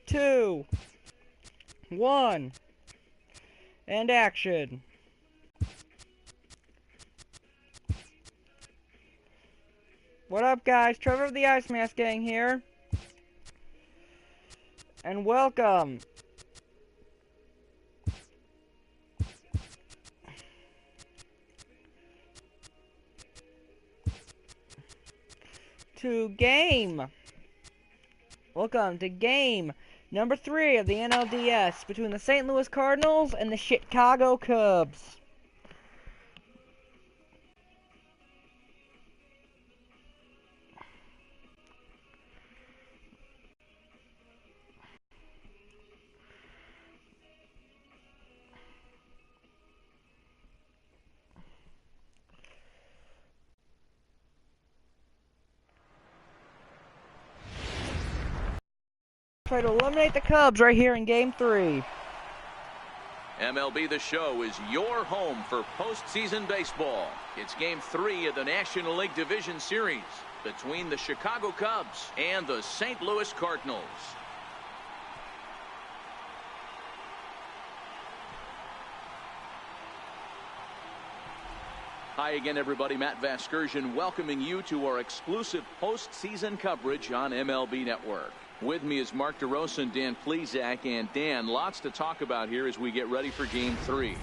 2, 1, and action. What up, guys? Trevor of the Ice Mask Gang here, and welcome to game. Welcome to game number 3 of the NLDS between the St. Louis Cardinals and the Chicago Cubs. Try to eliminate the Cubs right here in Game 3. MLB The Show is your home for postseason baseball. It's Game 3 of the National League Division Series between the Chicago Cubs and the St. Louis Cardinals. Hi again, everybody. Matt Vasgersian welcoming you to our exclusive postseason coverage on MLB Network. With me is Mark DeRosa and Dan Plesac. And Dan, lots to talk about here as we get ready for Game 3.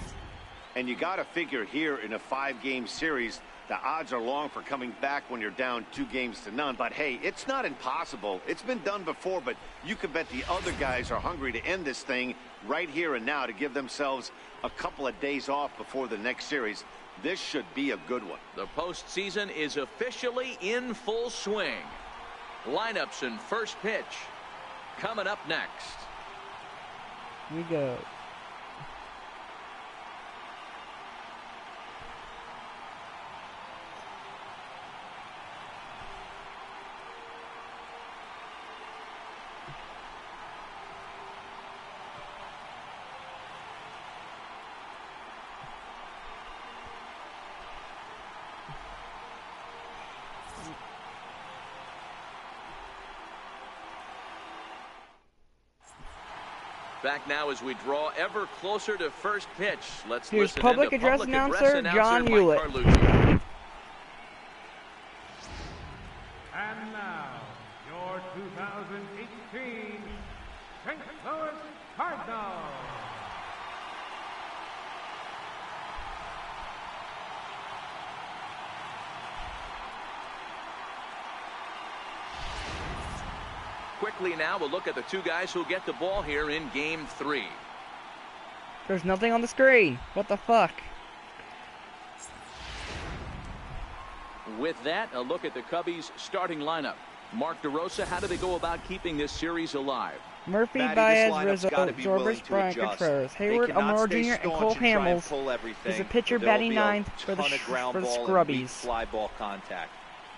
And you got to figure here in a 5-game series, the odds are long for coming back when you're down 2-0. But hey, it's not impossible. It's been done before, but you can bet the other guys are hungry to end this thing right here and now to give themselves a couple of days off before the next series. This should be a good one. The postseason is officially in full swing. Lineups and first pitch coming up next. Here we go. Back now as we draw ever closer to first pitch. Let's Here's listen public to address public announcer John Mike Hewlett. Carlucci. And now, your 2018 St. Louis Cardinals. Quickly now, we'll look at the two guys who get the ball here in Game 3. There's nothing on the screen. What the fuck? With that, a look at the Cubbies' starting lineup. Mark DeRosa, how do they go about keeping this series alive? Murphy, Matty, Baez, Rizzo, Zorbis, Bryant, Contreras, Hayward, Amaro Jr., and Cole Hamels is a pitcher batting ninth for the Scrubbies. Fly ball contact.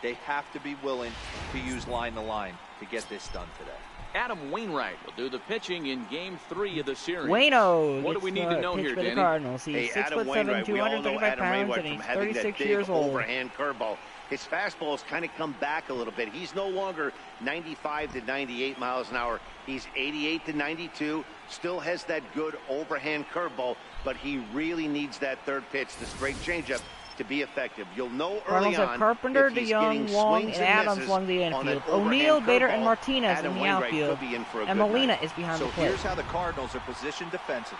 They have to be willing to use line-to-line to get this done today. Adam Wainwright will do the pitching in Game 3 of the series. Waino what do we need to know here, Danny? Cardinals. He's Hey, 6'7", 235 pounds, and he's 36 years old. Overhand curveball. His fastball's kind of come back a little bit. He's no longer 95 to 98 miles an hour. He's 88 to 92. Still has that good overhand curveball, but he really needs that third pitch, the straight changeup, to be effective. You'll know early Cardinals on have Carpenter, if he's DeYoung, getting Long, swings and Adams along the infield. O'Neill, Bader, and Martinez in the outfield. And Molina is behind the plate. So here's how the Cardinals are positioned defensively.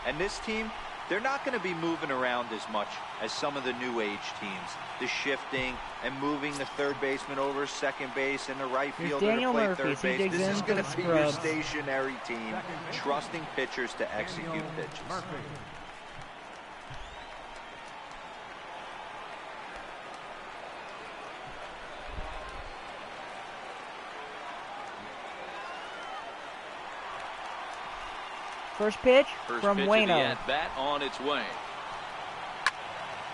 And this team, they're not going to be moving around as much as some of the new age teams. The shifting and moving the third baseman over second base and the right fielder to play third base. This is going to be your stationary team, trusting pitchers to execute pitches. First pitch First from pitch Waino. At bat on its way.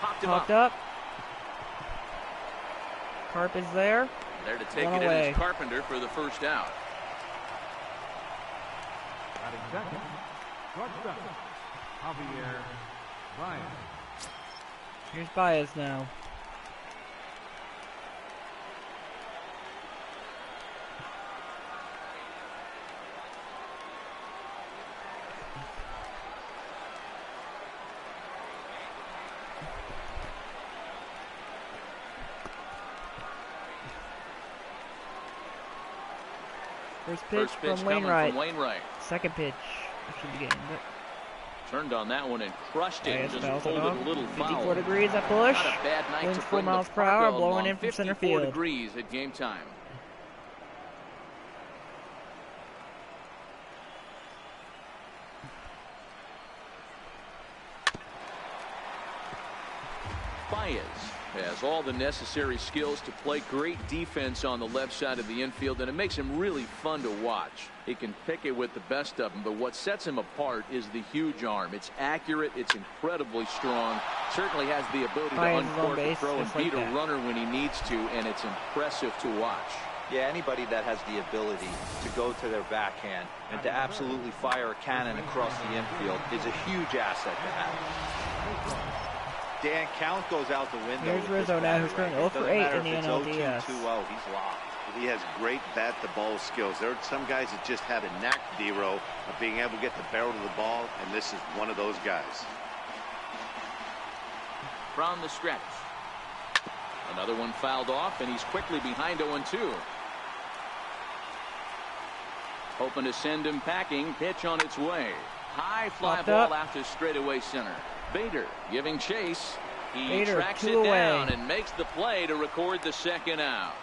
Popped him Popped up. up. Carp is there. There to take Run it in away. is Carpenter for the first out. Batting second, shortstop, Javier Baez. Here's Baez now. First pitch from Wainwright. Second pitch of the game. Turned on that one and crushed it. Just pulled it a little foul. 54 degrees at Bush. Not a bad night Winds to 4 bring miles the per hour, Fargo blowing along. in from center 54 field. degrees at game time. Baez has all the necessary skills to play great defense on the left side of the infield, and it makes him really fun to watch. He can pick it with the best of them, but what sets him apart is the huge arm. It's accurate, it's incredibly strong, certainly has the ability to uncork a throw and beat a runner when he needs to, and it's impressive to watch. Yeah, anybody that has the ability to go to their backhand and to absolutely fire a cannon across the infield is a huge asset to have. Dan, count goes out the window. Here's Rizzo now, who's currently 0 for 8 in the NLDS. 2-0, he's locked. He has great bat-to-ball skills. There are some guys that just have a knack, D-Row, of being able to get the barrel to the ball, and this is one of those guys. From the stretch. Another one fouled off, and he's quickly behind 0-2. Hoping to send him packing. Pitch on its way. High fly ball out to straightaway center. Bader giving chase. He tracks it down and makes the play to record the second out.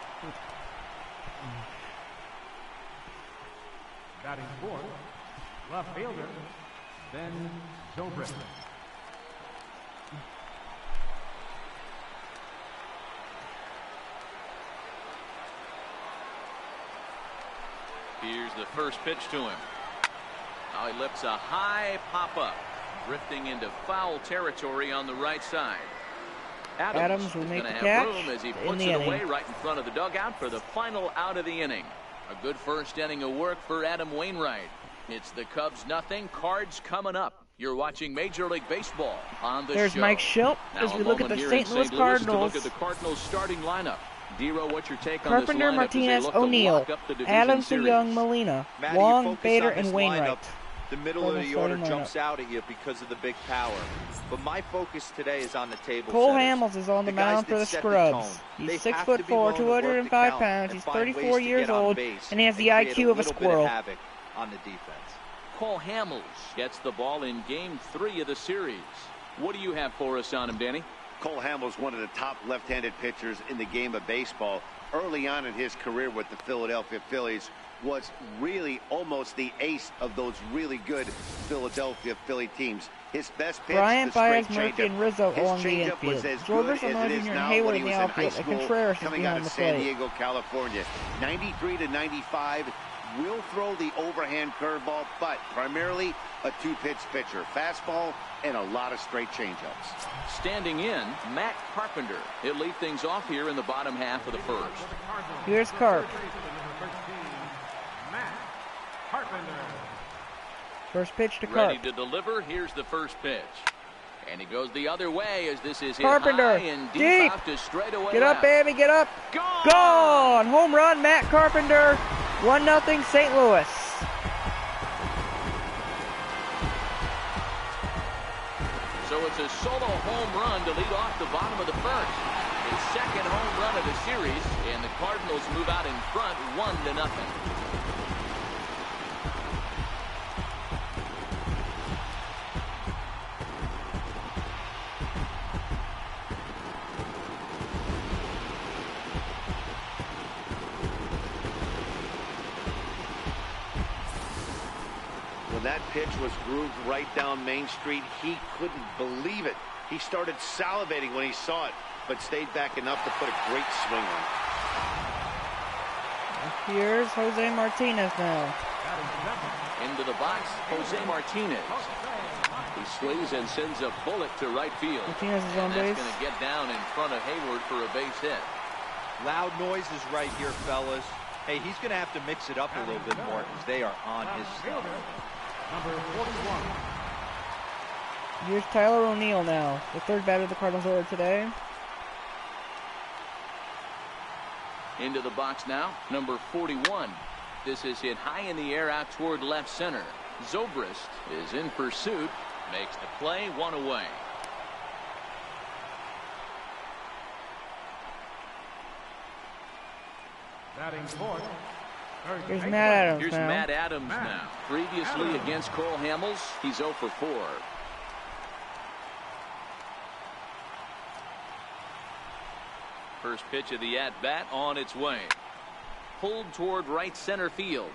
Batting fourth, left fielder, Ben Zobrist. Here's the first pitch to him. Now he lifts a high pop-up, drifting into foul territory on the right side. Adams will make the catch room as he puts it away right in front of the dugout for the final out of the inning. A good first inning of work for Adam Wainwright. It's the Cubs nothing. Cards coming up. You're watching Major League Baseball on the show. There's Mike Schilt as we look at the St. Louis Cardinals. To look at the Cardinals starting lineup. D-Row, what's your take Carpenter, on this lineup? Martinez, O'Neill, Adams, Young, Molina, Matty, Wong, Bader, and Wainwright. Lineup, the middle of the order jumps out at you because of the big power. But my focus today is on the table. Cole Hamels is on the mound for the Scrubs. He's 6'4", 205 pounds. He's 34 years old, and he has the IQ of a squirrel. On the defense. Cole Hamels gets the ball in Game 3 of the series. What do you have for us on him, Danny? Cole Hamels, one of the top left-handed pitchers in the game of baseball. Early on in his career with the Philadelphia Phillies, was really almost the ace of those really good Philadelphia Philly teams. His best pitch, Bryant, the straight Baez, Murphy, changeup. and Rizzo His along the changeup was infield. as good Zobrist, as it Amon is Jr., and now Hayward when in he the was in high outfield, and school Contreras is coming out behind of the San plate. Diego, California. 93 to 95. Will throw the overhand curveball, but primarily a two-pitch pitcher. Fastball and a lot of straight changeups. Standing in, Matt Carpenter. He'll lead things off here in the bottom half of the first. Here's Carp. Matt Carpenter. First pitch to Carp. Ready to deliver. Here's the first pitch. And he goes the other way as this is hit Carpenter, high and deep. out to straightaway Get up, left. baby, get up. Gone! Gone! Home run, Matt Carpenter. 1-0 St. Louis. So it's a solo home run to lead off the bottom of the first. His second home run of the series, and the Cardinals move out in front 1-0. When that pitch was grooved right down Main Street, he couldn't believe it. He started salivating when he saw it, but stayed back enough to put a great swing on it. Here's Jose Martinez now. Into the box, Jose Martinez. He swings and sends a bullet to right field. Martinez is on and base. That's going to get down in front of Hayward for a base hit. Loud noises right here, fellas. Hey, he's going to have to mix it up a little bit more because they are on his stuff. Number 41. Here's Tyler O'Neill now, the third batter of the Cardinals order today. Into the box now, number 41. This is hit high in the air out toward left center. Zobrist is in pursuit, makes the play, one away. Batting fourth, Here's Matt Adams Here's now. Matt Adams now. Previously against Cole Hamels, he's 0 for 4. First pitch of the at-bat on its way. Pulled toward right center field.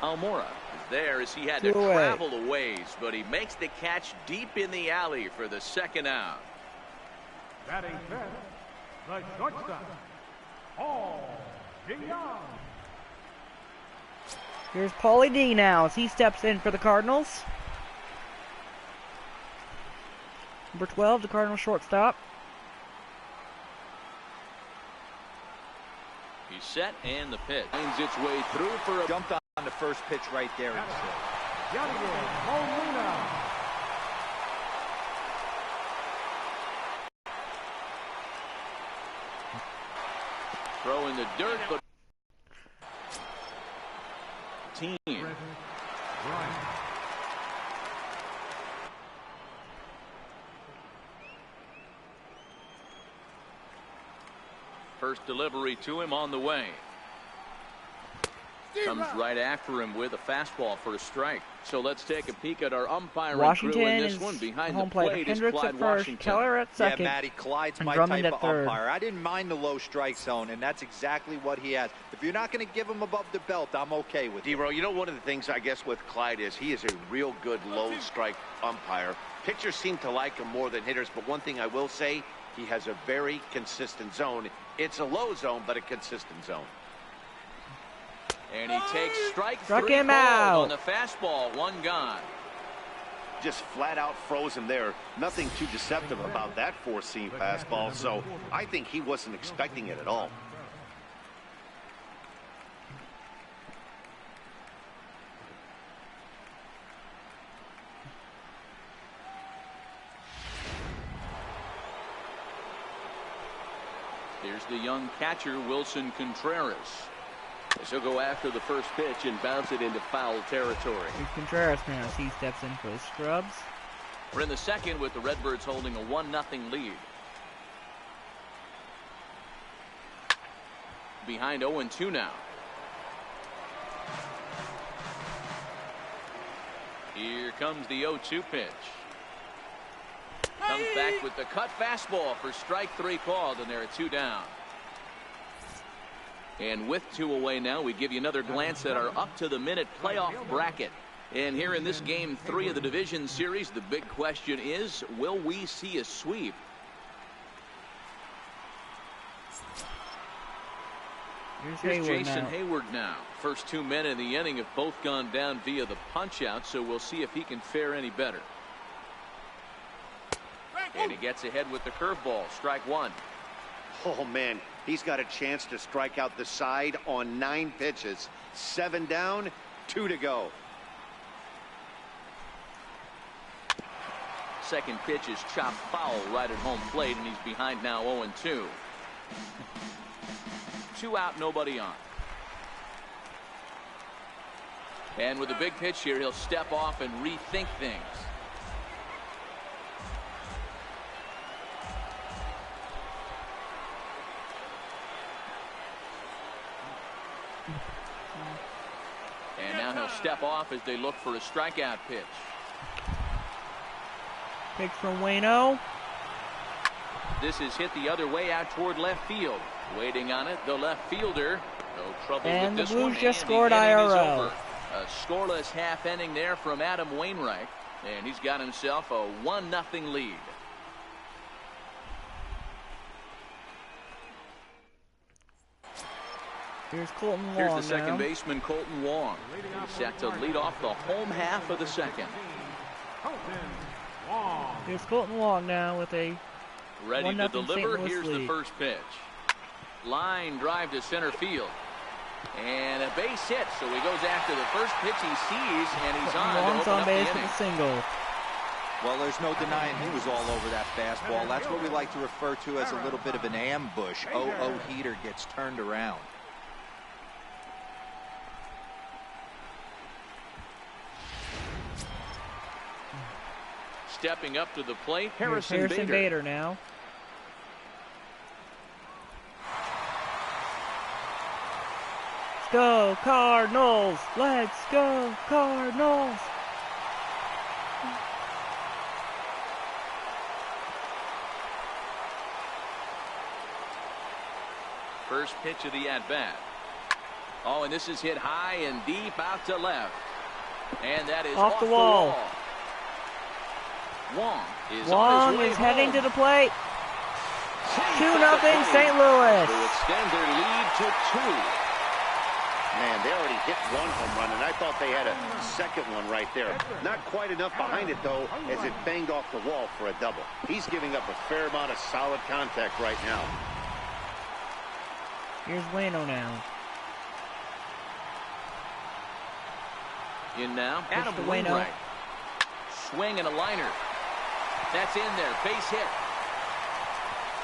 Almora is there as he had to travel a ways, but he makes the catch deep in the alley for the second out. Batting fifth, the shortstop, Paul Young. Here's Paulie D now as he steps in for the Cardinals. Number 12, the Cardinal shortstop. He's set, and the pitch finds its way through for a Jumped on the first pitch right there. Yadier Molina. throw in the dirt, but team. Bryant. First delivery to him on the way. Comes right after him with a fastball for a strike. So let's take a peek at our umpiring Washington crew in this is one. Behind home the plate plate. is Hendricks Clyde at first, Washington. Keller at second. Yeah, Matty, Clyde's and my Drummond type at of third. umpire. I didn't mind the low strike zone, and that's exactly what he has. If you're not going to give him above the belt, I'm okay with it. D-Row, you know, one of the things I guess with Clyde is he is a real good low strike umpire. Pitchers seem to like him more than hitters, but one thing I will say, he has a very consistent zone. It's a low zone, but a consistent zone. And he takes strike Struck three him called out. on the fastball. One gone. Just flat out frozen there. Nothing too deceptive about that four-seam fastball, so I think he wasn't expecting it at all. Here's the young catcher, Wilson Contreras. As he'll go after the first pitch and bounce it into foul territory. Here's Contreras now as he steps in for the Scrubs. We're in the second with the Redbirds holding a 1-0 lead. Behind 0-2 now. Here comes the 0-2 pitch. Comes back with the cut fastball for strike three called, and there are two down. And with two away now, we give you another glance at our up-to-the-minute playoff bracket. And here in this game 3 of the division series, the big question is, will we see a sweep? Here's Jason Hayward now. First 2 men in the inning have both gone down via the punch-out, so we'll see if he can fare any better. And he gets ahead with the curveball. Strike one. Oh, man, he's got a chance to strike out the side on 9 pitches. 7 down, 2 to go. Second pitch is chopped foul right at home plate, and he's behind now 0-2. 2 out, nobody on. And with a big pitch here, he'll step off and rethink things. And now he'll step off as they look for a strikeout pitch. Pitch from Waino. This is hit the other way out toward left field. Waiting on it, the left fielder. No trouble And with the this one. Blues just And scored the inning is IRL. over. A scoreless half inning there from Adam Wainwright. And he's got himself a 1-0 lead. Here's Colton Wong. Here's the second now. baseman, Colton Wong. He's set to lead off the home half of the second. Colton Wong. Here's Colton Wong now with a Ready to 1-0 deliver. St. Louis Here's the lead. first pitch. Line drive to center field. And a base hit. So he goes after the first pitch he sees, and he's on to Wong's open on up base the with inning. a single. Well, there's no denying he was all over that fastball. That's what we like to refer to as a little bit of an ambush. 0-0 heater gets turned around. Stepping up to the plate, Here's Harrison Bader now. go, Cardinals! Let's go, Cardinals! First pitch of the at-bat. Oh, and this is hit high and deep out to left. And that is off the wall. Wong is heading to the plate. 2-0 St. Louis. To extend their lead to 2. Man, they already hit one home run, and I thought they had a second one right there. Not quite enough behind it, though, as it banged off the wall for a double. He's giving up a fair amount of solid contact right now. Here's Wayno now. In now, Pitch Adam to Wayno. Wainwright. Swing and a liner. That's in there. Base hit.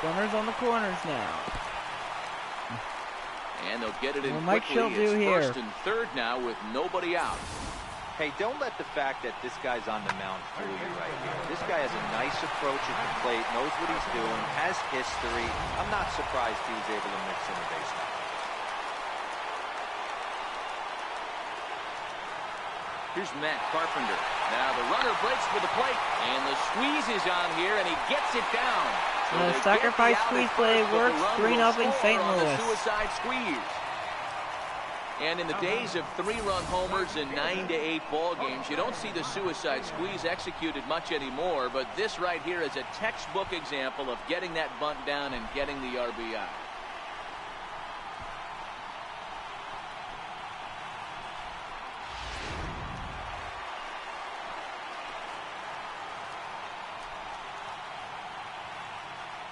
Runners on the corners now. And they'll get it in What might quickly. Schill do It's here? first and third now with nobody out. Hey, don't let the fact that this guy's on the mound fool you right here. This guy has a nice approach at the plate, knows what he's doing, has history. I'm not surprised he was able to mix in a base hit. Here's Matt Carpenter. Now the runner breaks for the plate, and the squeeze is on here, and he gets it down. So The they sacrifice get the out squeeze at play first, but the works. run 3-0 will St. score on the Louis. suicide squeeze. And in the days of 3-run homers and 9-8 ball games, you don't see the suicide squeeze executed much anymore, but this right here is a textbook example of getting that bunt down and getting the RBI.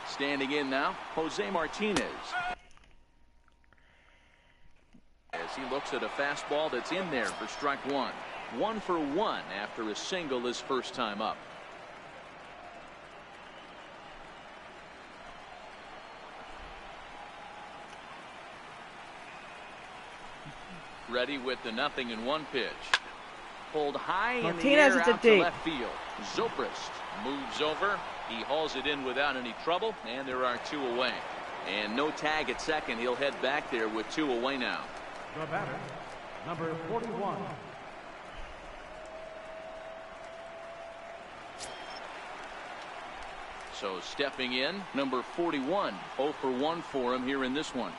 Standing in now, Jose Martinez. As he looks at a fastball that's in there for strike one. 1 for 1 after a single his first time up. Ready with the 0-1 pitch. Pulled high in the Martinez, air it's a out to deep. left field. Zobrist moves over. He hauls it in without any trouble, and there are 2 away. And no tag at second. He'll head back there with 2 away now. The batter, number 41. So stepping in, number 41. 0 for 1 for him here in this one.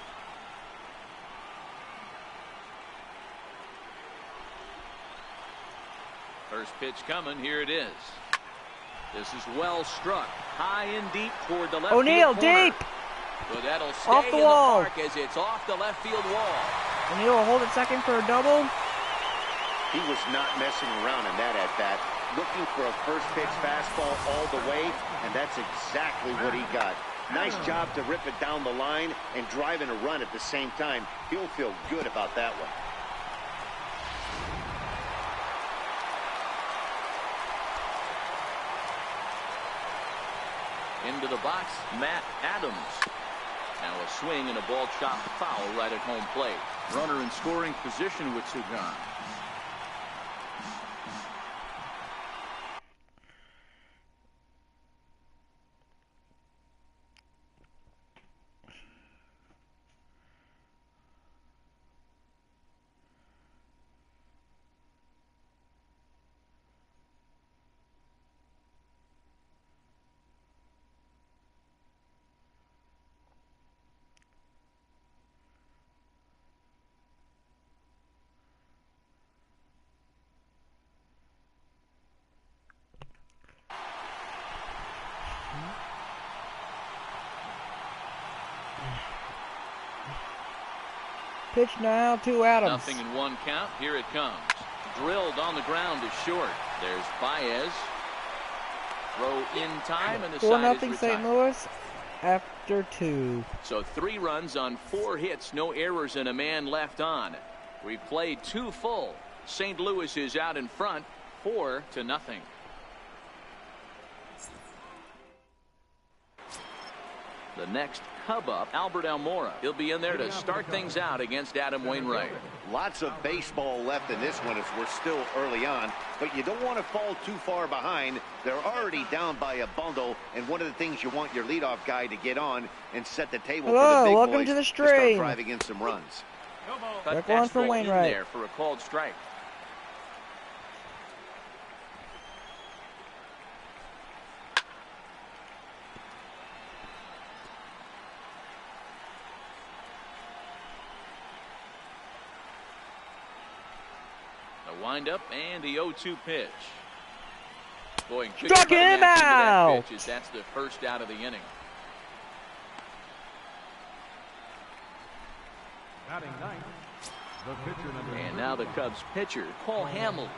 First pitch coming. Here it is. This is well struck. High and deep toward the left O'Neal field corner. deep. But that'll stay Off the in wall. the park as it's off the left field wall. O'Neal will hold it second for a double. He was not messing around in that at-bat. Looking for a first pitch fastball all the way, and that's exactly what he got. Nice job to rip it down the line and driving a run at the same time. He'll feel good about that one. Into the box, Matt Adams. Now a swing and a ball chopped foul right at home plate. Runner in scoring position with 2 gone. Pitch now to Adams. 0-1 count. Here it comes. Drilled on the ground is short. There's Baez. Throw in time, and the side is 4-0 St. retired. Louis after 2. So 3 runs on 4 hits, no errors, and a man left on. We played 2 full. St. Louis is out in front, 4-0. The next Cub up, Albert Almora. He'll be in there to start things out against Adam Wainwright. Lots of baseball left in this one as we're still early on, but you don't want to fall too far behind. They're already down by a bundle, and one of the things you want your leadoff guy to get on and set the table for the big welcome boys to the start stream. driving in some runs. Cut Check one that for straight in Wainwright. there for a called strike. The windup and the 0-2 pitch. Boy, Struck him out. Pitch, as that's the first out of the inning. Batting ninth, the pitcher number And now the Cubs pitcher, Paul Hamels.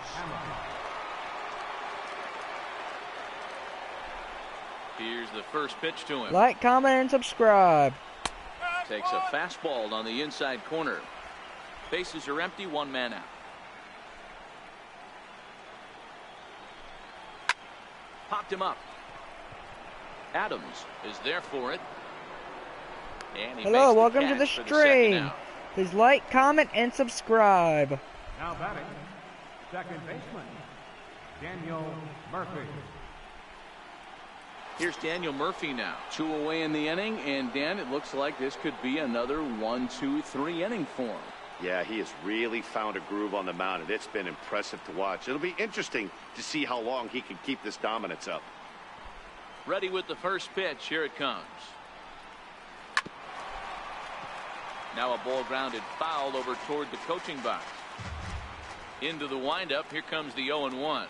Here's the first pitch to him. Like, comment, and subscribe. Takes a fastball on the inside corner. Bases are empty, one man out. Popped him up. Adams is there for it. And he Hello, makes welcome to the catch for second stream. out. Please like, comment, and subscribe. Now batting, second baseman, Daniel Murphy. Here's Daniel Murphy now. 2 away in the inning, and Dan, it looks like this could be another 1-2-3 inning for him. Yeah, he has really found a groove on the mound, and it's been impressive to watch. It'll be interesting to see how long he can keep this dominance up. Ready with the first pitch. Here it comes. Now a ball grounded foul over toward the coaching box. Into the windup. Here comes the 0-1.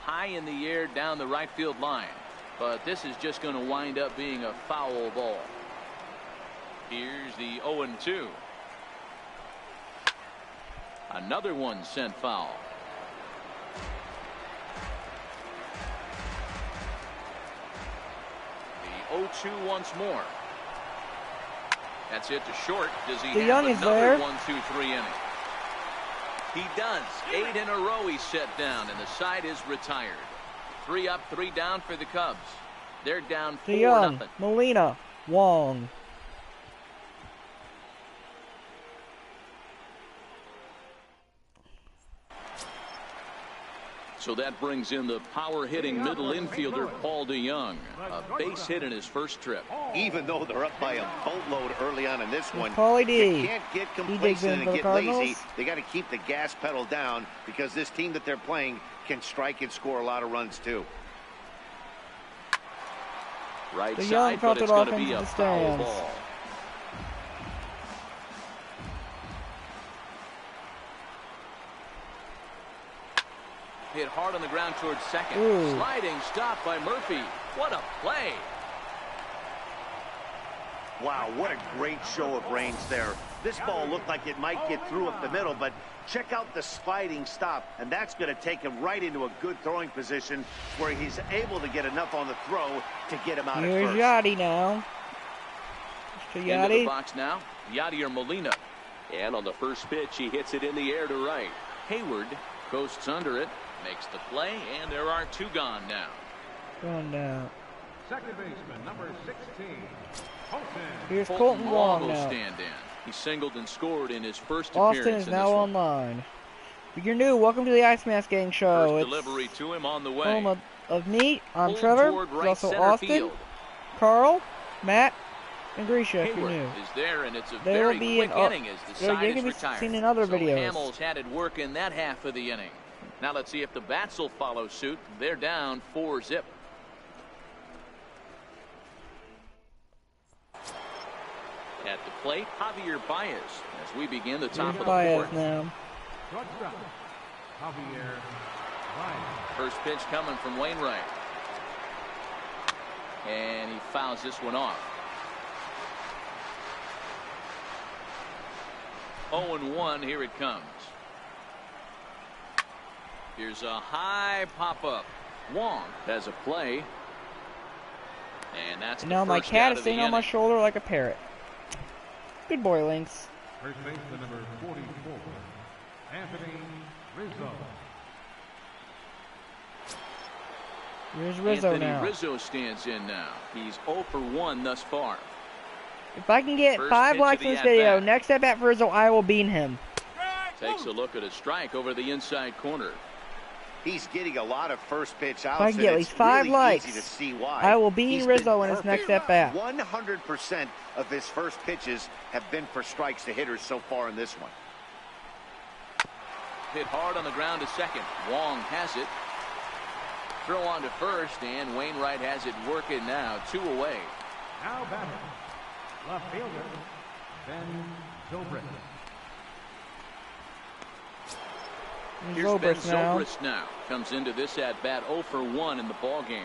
High in the air down the right field line. But this is just going to wind up being a foul ball. Here's the 0-2. Another one sent foul. The 0-2 once more. That's it to short. Does he have Young is another there. 1-2-3 inning? He does. 8 in a row he's set down, and the side is retired. 3 up, 3 down for the Cubs. They're down 4-0. DeYoung, Molina, Wong. So that brings in the power-hitting middle infielder, Paul DeYoung. A base hit in his first trip. Even though they're up by a boatload early on in this one, Paulie D. you can't get He digs in complacent for and the get Cardinals. lazy. They got to keep the gas pedal down because this team that they're playing can strike and score a lot of runs too. Right DeYoung side, but felt it's it going off to be into a the foul stands. ball. Hit hard on the ground towards second. Ooh. Sliding stop by Murphy. What a play. Wow, what a great show of range there. This ball looked like it might get through up the middle, but check out the sliding stop, and that's going to take him right into a good throwing position where he's able to get enough on the throw to get him out Here's at first. Yachty now. Mr. Into the Yachty. box now. Yachty or Molina. And on the first pitch, he hits it in the air to right. Hayward coasts under it, makes the play, and there are 2 gone now. Going down. Second baseman, number 16, Colton. Here's Colton Wong will now. stand in. He singled and scored in his first Austin appearance is in now this one. online. If you're new, welcome to the Ice Mask Gang show. First It's delivery to him on the way. home of me. I'm Pulled Trevor. toward There's right also center Austin, field. Carl, Matt, and Grisha if you're Hayward new. is there, and it's a They very will be quick in inning as the side you is can be retired. seen in other so videos. Hamels had it work in that half of the inning. Now let's see if the bats will follow suit. They're down 4-0. At the plate, Javier Baez as we begin the top of the Baez fourth. now. Shortstop, Javier Baez. First pitch coming from Wainwright. And he fouls this one off. 0-1, here it comes. Here's a high pop-up. Wong has a play. And that's And the now my first cat out is of the sitting on my inning. shoulder like a parrot. Good boy, Lynx. First baseman, number 44, Anthony Rizzo. Here's Rizzo Anthony now. Rizzo stands in now. He's 0 for 1 thus far. If I can get First 5 pitch likes of in the this video, at-bat. next at bat for Rizzo, I will beat him. Takes a look at a strike over the inside corner. He's getting a lot of first pitch outs. If I can get at least 5 likes, easy to see why. I will beat Rizzo in his next at bat. 100% of his first pitches have been for strikes to hitters so far in this one. Hit hard on the ground to second. Wong has it. Throw on to first, and Wainwright has it working now. 2 away. Now batting, left fielder, Ben Zobrist. Here's Ben Zobrist now. Comes into this at bat 0 for 1 in the ball game.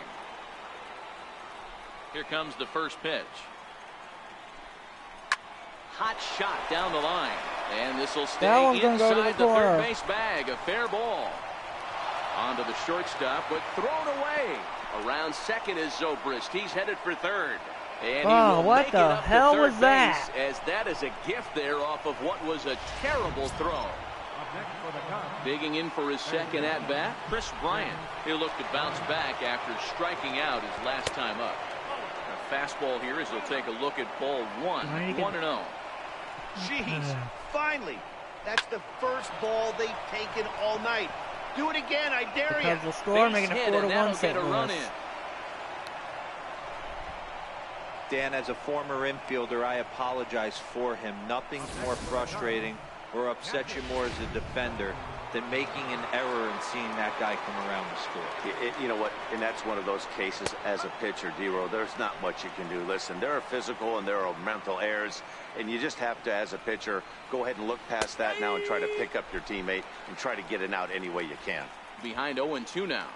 Here comes the first pitch. Hot shot down the line. And this will stay inside the third base bag. A fair ball. Onto the shortstop, but thrown away. Around second is Zobrist. He's headed for third. And oh, what the hell was that? As that is a gift there off of what was a terrible throw. Digging in for his second at bat, Chris Bryant. He'll look to bounce back after striking out his last time up. A fastball here as he'll take a look at ball 1. 1-0. Jeez, finally. That's the first ball they've taken all night. Do it again, I dare you. Because the score, making it 4-1 St. Louis. Dan, as a former infielder, I apologize for him. Nothing's more frustrating or upsets you more as a defender than making an error and seeing that guy come around the score. You know what? And that's one of those cases as a pitcher, D-Row. There's not much you can do. Listen, there are physical and there are mental errors, and you just have to, as a pitcher, go ahead and look past that now and try to pick up your teammate and try to get it out any way you can. Behind 0-2 now.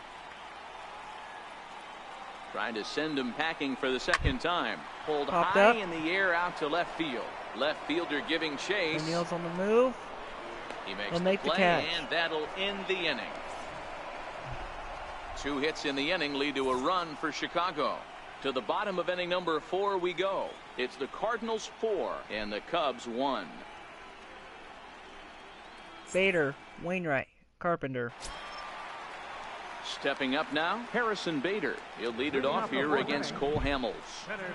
Trying to send him packing for the second time. Pulled high in the air out to left field. Left fielder giving chase. O'Neal's on the move. He makes the play, and that'll end the inning. 2 hits in the inning lead to a run for Chicago. To the bottom of inning number 4 we go. It's the Cardinals 4 and the Cubs 1. Bader, Wainwright, Carpenter. Stepping up now, Harrison Bader. He'll lead it off here against Cole Hamels.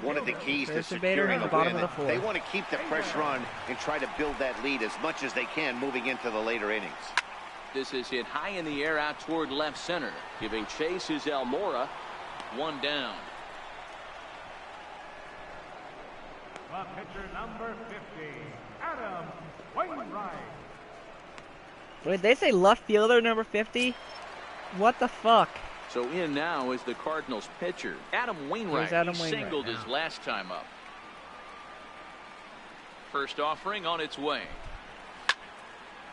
One of the keys to Harrison Bader in the bottom of the 4th. They want to keep the pressure on and try to build that lead as much as they can moving into the later innings. This is hit high in the air out toward left center. Giving chase is Almora. 1 down. The pitcher number 50, Adam Wainwright. Wait, they say left fielder number 50? What the fuck? So in now is the Cardinals pitcher, Adam Wainwright. He singled his last time up. First offering on its way.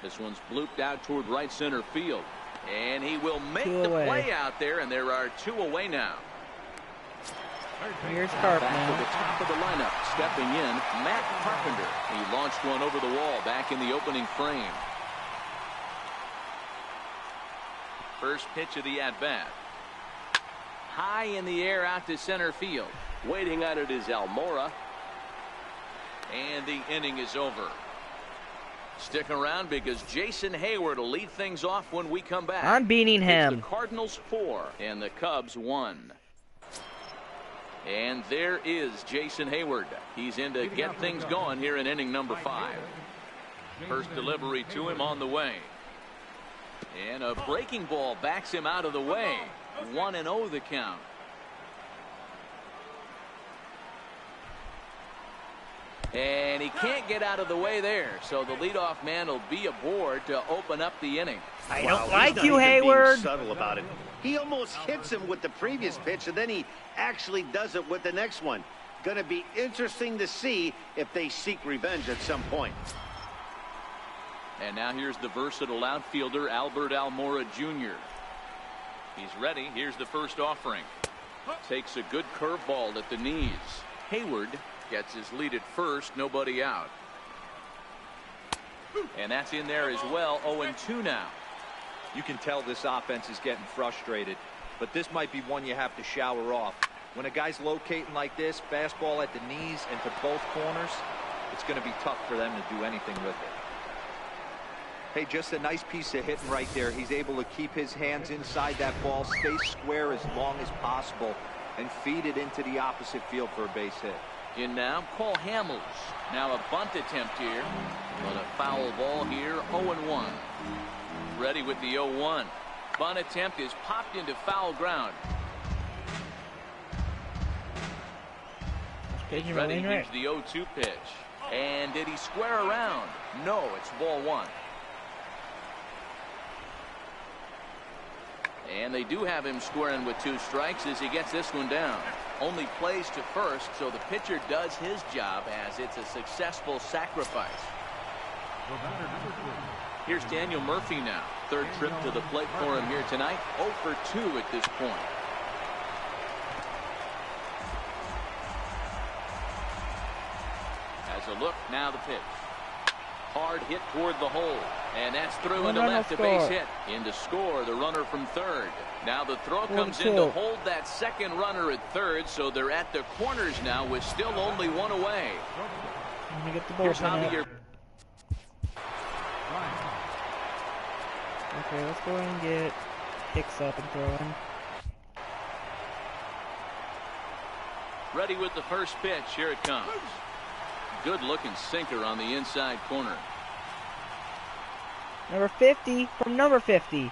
This one's blooped out toward right center field. And he will make the play out there, and there are 2 away now. Here's Carpenter. Back to the top of the lineup, stepping in, Matt Carpenter. He launched one over the wall back in the opening frame. First pitch of the at-bat. High in the air out to center field. Waiting on it is Almora. And the inning is over. Stick around because Jason Hayward will lead things off when we come back. I'm beating him. It's the Cardinals 4 and the Cubs 1. And there is Jason Hayward. He's in to get things going here in inning number 5. First delivery to him on the way. And a breaking ball backs him out of the way. 1-0 the count. And he can't get out of the way there. So the leadoff man will be aboard to open up the inning. I don't like you, Hayward. Subtle about it. He almost hits him with the previous pitch, and then he actually does it with the next one. Going to be interesting to see if they seek revenge at some point. And now here's the versatile outfielder, Albert Almora Jr. He's ready. Here's the first offering. Takes a good curveball at the knees. Hayward gets his lead at first. Nobody out. And that's in there as well. 0-2 now. You can tell this offense is getting frustrated, but this might be one you have to shower off. When a guy's locating like this, fastball at the knees and to both corners, it's going to be tough for them to do anything with it. Hey, just a nice piece of hitting right there. He's able to keep his hands inside that ball, stay square as long as possible, and feed it into the opposite field for a base hit. In now, Cole Hamels. Now a bunt attempt here. But a foul ball here, 0-1. Ready with the 0-1. Bunt attempt is popped into foul ground. He's ready. Here's the 0-2 pitch. And did he square around? No, it's ball one. And they do have him squaring with 2 strikes as he gets this one down. Only plays to first, so the pitcher does his job as it's a successful sacrifice. Here's Daniel Murphy now. 3rd trip to the plate for him here tonight. 0 for 2 at this point. As a look, now the pitch. Hard hit toward the hole. And that's through into left, a base hit. In to score, the runner from 3rd. Now the throw comes in to hold that 2nd runner at 3rd, so they're at the corners now with still only 1 away. Let me get the ball. Here's Javier. Okay, let's go ahead and get Hicks up and throw him. Ready with the first pitch. Here it comes. Good looking sinker on the inside corner. Number 50 from number 50.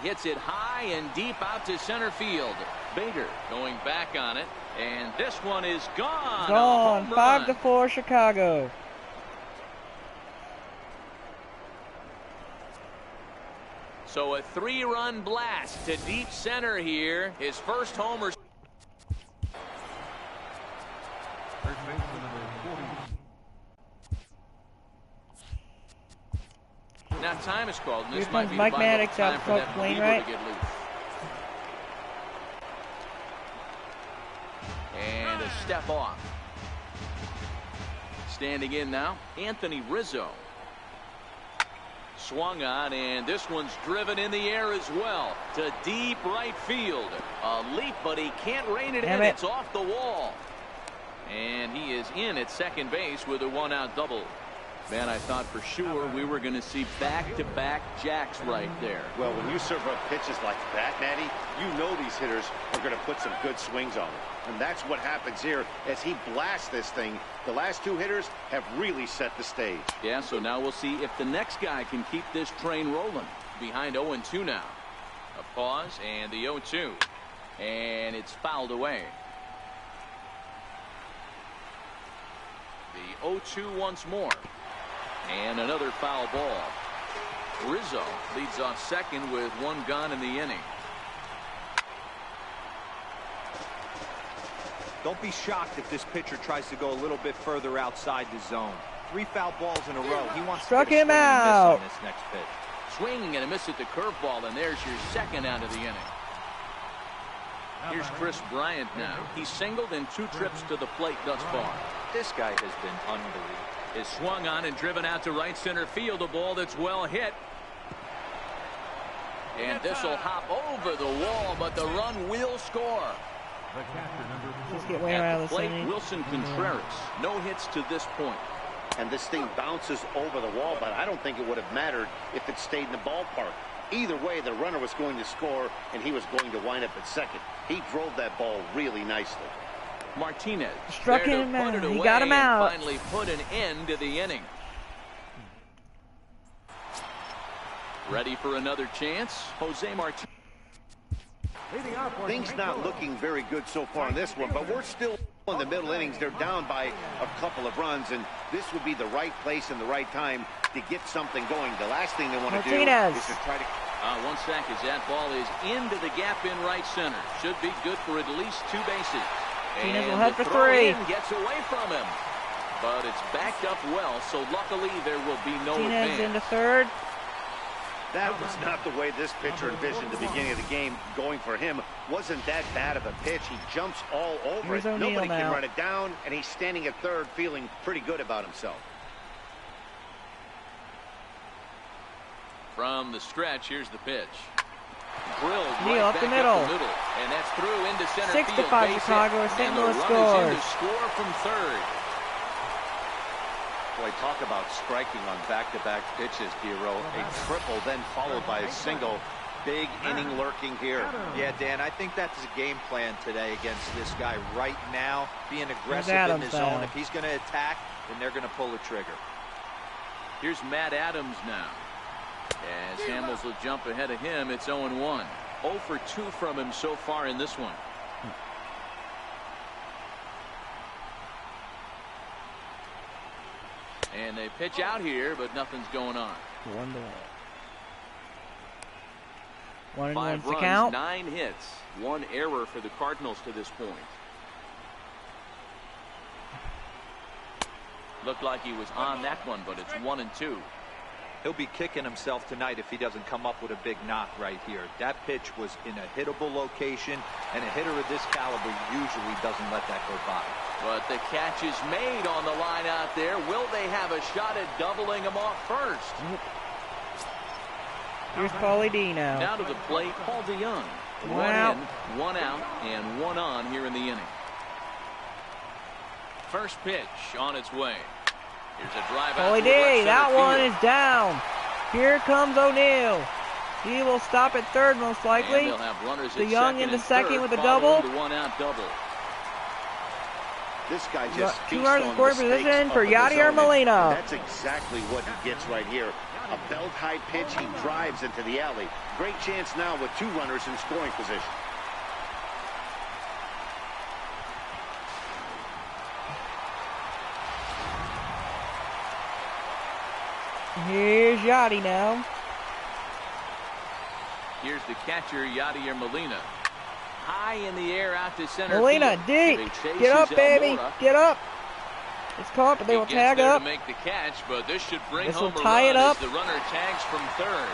Hits it high and deep out to center field. Bader going back on it. And this one is gone. Gone. 5-4 Chicago. So a 3-run blast to deep center here. His first homer. Now time is called. And this might be Mike Maddox time out for front that lane, reliever right? to get loose. And a step off. Standing in now, Anthony Rizzo. Swung on, and this one's driven in the air as well to deep right field. A leap, but he can't rein it in. It's off the wall. And he is in at second base with a 1-out double. Man, I thought for sure we were going to see back-to-back jacks right there. Well, when you serve up pitches like that, Matty, you know these hitters are going to put some good swings on it. And that's what happens here as he blasts this thing. The last 2 hitters have really set the stage. Yeah, so now we'll see if the next guy can keep this train rolling. Behind 0-2 now. A pause and the 0-2. And it's fouled away. The 0-2 once more. And another foul ball. Rizzo leads off second with 1 gone in the inning. Don't be shocked if this pitcher tries to go a little bit further outside the zone. 3 foul balls in a row. He wants Struck to get a him swing and miss out. on this next pitch. Swing and a miss at the curveball, and there's your 2nd out of the inning. Here's Chris Bryant now. He's singled in 2 trips to the plate thus far. This guy has been unbelievable. Is swung on and driven out to right center field. A ball that's well hit. And this will hop over the wall, but the run will score. Just get way out At of the the plate, center. Wilson Contreras. No hits to this point. And this thing bounces over the wall, but I don't think it would have mattered if it stayed in the ballpark. Either way, the runner was going to score, and he was going to wind up at second. He drove that ball really nicely. Martinez Struck there to him put out. it He away got him and out. finally put an end to the inning. Ready for another chance, Jose Martinez. Things not looking very good so far in this one, but we're still in the middle innings. They're down by a couple of runs, and this would be the right place and the right time to get something going. The last thing they want to do is to try to... 1 sec as that ball is into the gap in right center. Should be good for at least 2 bases. Martinez will And head the for throw 3. in gets away from him. But it's backed up well, so luckily there will be no Martinez advance. into 3rd. That was not the way this pitcher envisioned the beginning of the game. Going for him wasn't that bad of a pitch. He jumps all over Here's it. O'Neal Nobody can now. run it down, and he's standing at 3rd feeling pretty good about himself. From the stretch, here's the pitch. Drilled Neal right up the back middle. And that's through into center 6-5 field. Base Chicago. hit. St. And the Louis run scores. is in to score from 3rd. Boy, talk about striking on back-to-back pitches, Hero. A triple, then followed by a single. big inning lurking here. Yeah, Dan, I think that's a game plan today against this guy right now. Being aggressive in the zone. If he's going to attack, then they're going to pull the trigger. Here's Matt Adams now. As Hamels will jump ahead of him, it's 0-1. 0 for 2 from him so far in this one. And they pitch out here, but nothing's going on. 1-1. 5 runs, count. 9 hits, 1 error for the Cardinals to this point. Looked like he was on that one, but it's 1-2. He'll be kicking himself tonight if he doesn't come up with a big knock right here. That pitch was in a hittable location, and a hitter of this caliber usually doesn't let that go by. But the catch is made on the line out there. Will they have a shot at doubling him off first? Here's Paulie D now. Down to the plate, Paul DeYoung. Wow. 1 in, 1 out, and 1 on here in the inning. First pitch on its way. Here's a drive out. Paulie D, that one is down. Here comes O'Neill. He will stop at third most likely. And they'll have runners at DeYoung into second with a double. The 1-out double. This guy just two runners in scoring position for Yadier Molina. That's exactly what he gets right here. A belt-high pitch, he drives into the alley. Great chance now with 2 runners in scoring position. Here's Yadi now. Here's the catcher, Yadier Molina. High in the air out to center Molina field. deep. Get up, baby. Get up. It's caught, but they will tag up. To make the catch, but this should bring This home will a tie run it up. as the runner tags from third.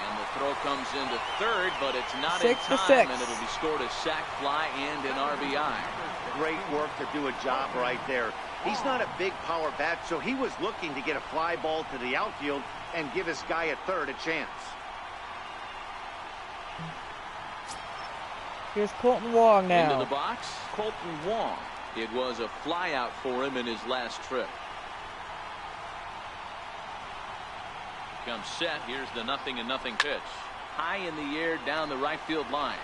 And the throw comes into third, but it's not 6 in to time, 6. and it'll be scored a sac fly and an RBI. Great work to do a job right there. He's not a big power bat, so he was looking to get a fly ball to the outfield and give his guy at third a chance. Here's Colton Wong now. Into the box, Colton Wong. It was a fly out for him in his last trip. Comes set. Here's the 0-0 pitch. High in the air down the right field line.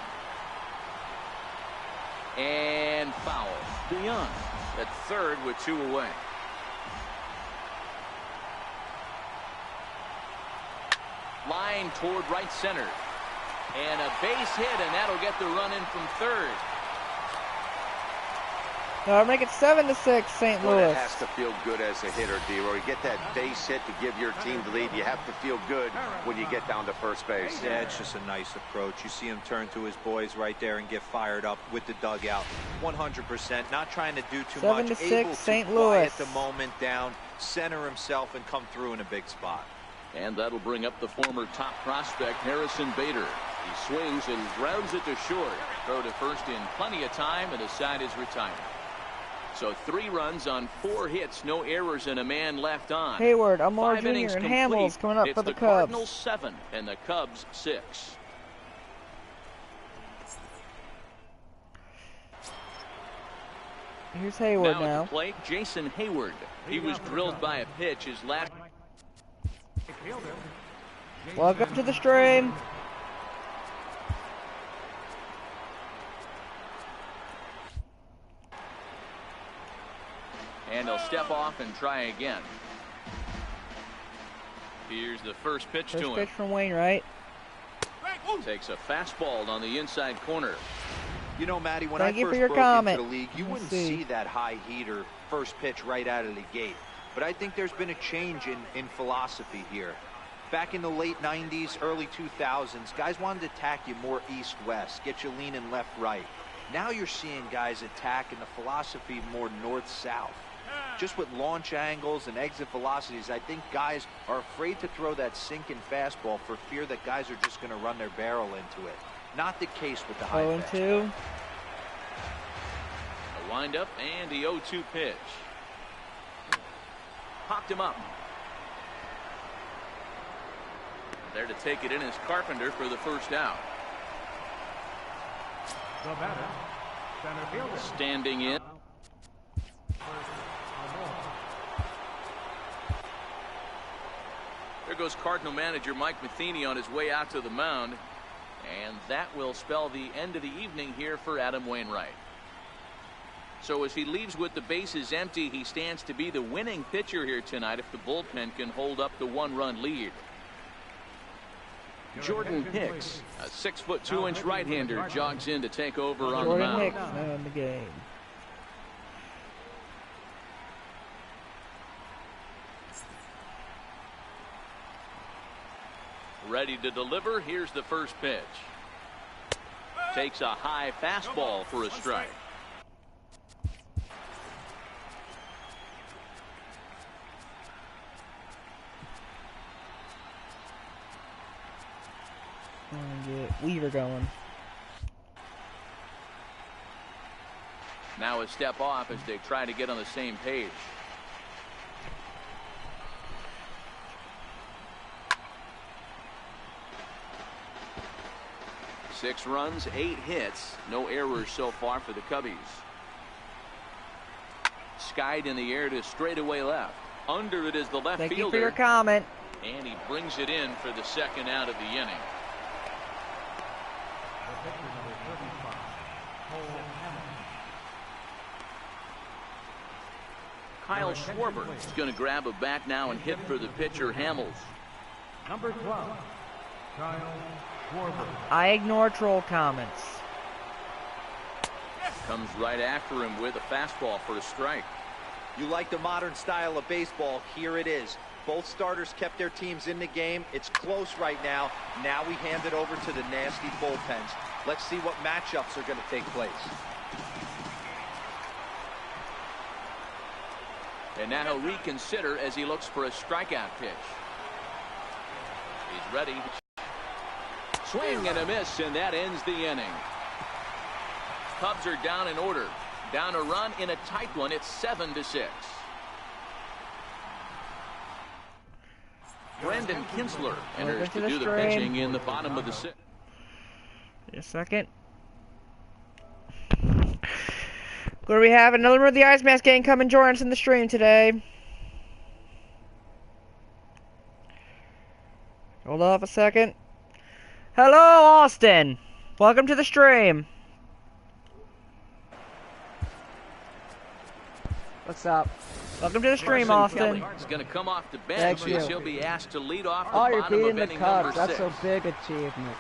And foul. DeYoung at third with 2 away. Line toward right center. And a base hit, and that'll get the run in from third. Make it 7 to 6, St. Well, Louis. it has to feel good as a hitter, D-Roy. You get that base hit to give your team the lead. You have to feel good when you get down to first base. Yeah, it's just a nice approach. You see him turn to his boys right there and get fired up with the dugout. 100%, not trying to do too 7 much. to 6, able St. to Louis. quiet the moment down, center himself, and come through in a big spot. And that'll bring up the former top prospect, Harrison Bader. He swings and grounds it to short. Throw to first in plenty of time, and his side is retired. So 3 runs on 4 hits, no errors, and a man left on. Hayward, Amar 5 Jr. innings and complete. Hamels coming up It's for the the Cubs. Cardinals 7 and the Cubs 6. Here's Hayward Now now. at the plate, Jason Hayward. He was drilled by a pitch his last. Welcome to the stream. And he'll step off and try again. Here's the first pitch First to him. pitch from Wainwright. Takes a fastball on the inside corner. You know, Matty, when Thank I you for first your broke comment. into the league, you Let's wouldn't see. see that high heater first pitch right out of the gate. But I think there's been a change in philosophy here. Back in the late 90s, early 2000s, guys wanted to attack you more east-west, get you leaning left-right. Now you're seeing guys attack in the philosophy more north-south. Just with launch angles and exit velocities, I think guys are afraid to throw that sinking fastball for fear that guys are just going to run their barrel into it. Not the case with the high 0-2. A windup and the 0-2 pitch. Popped him up. There to take it in is Carpenter for the first out. The batter, center fielder. Standing in. There goes Cardinal manager Mike Matheny on his way out to the mound. And that will spell the end of the evening here for Adam Wainwright. So as he leaves with the bases empty, he stands to be the winning pitcher here tonight if the bullpen can hold up the 1-run lead. Jordan Hicks, a 6'2" 2-inch right-hander, jogs in to take over on the mound. Jordan Hicks now in the game. Ready to deliver. Here's the first pitch. Takes a high fastball for a strike. Get Weaver going. Now a step off as they try to get on the same page. Six runs, 8 hits, no errors so far for the Cubbies. Skied in the air to straightaway left. Under it is the left fielder. Thank you for your comment. And he brings it in for the second out of the inning. Kyle Schwarber is going to grab a bat now and hit for the pitcher Hamels. Number 12, Kyle Schwarber. I ignore troll comments. Comes right after him with a fastball for a strike. You like the modern style of baseball, here it is. Both starters kept their teams in the game. It's close right now. Now we hand it over to the nasty bullpens. Let's see what matchups are going to take place. And now he'll reconsider as he looks for a strikeout pitch. He's ready. Swing and a miss, and that ends the inning. Cubs are down in order. Down a run in a tight one. It's 7-6. Brendan Kinsler enters to do the pitching in the bottom of the 6th. Wait a second. What do we have? Another member of the Ice Mask Gang come and join us in the stream today. Hold off a second. Hello, Austin. Welcome to the stream. What's up? Welcome to the stream, Carson Austin. Kelly is going to come off the bench Thank you. as he'll be asked to lead off the Oh, you're bottom of beating the inning number Cubs. 6. That's a big achievement.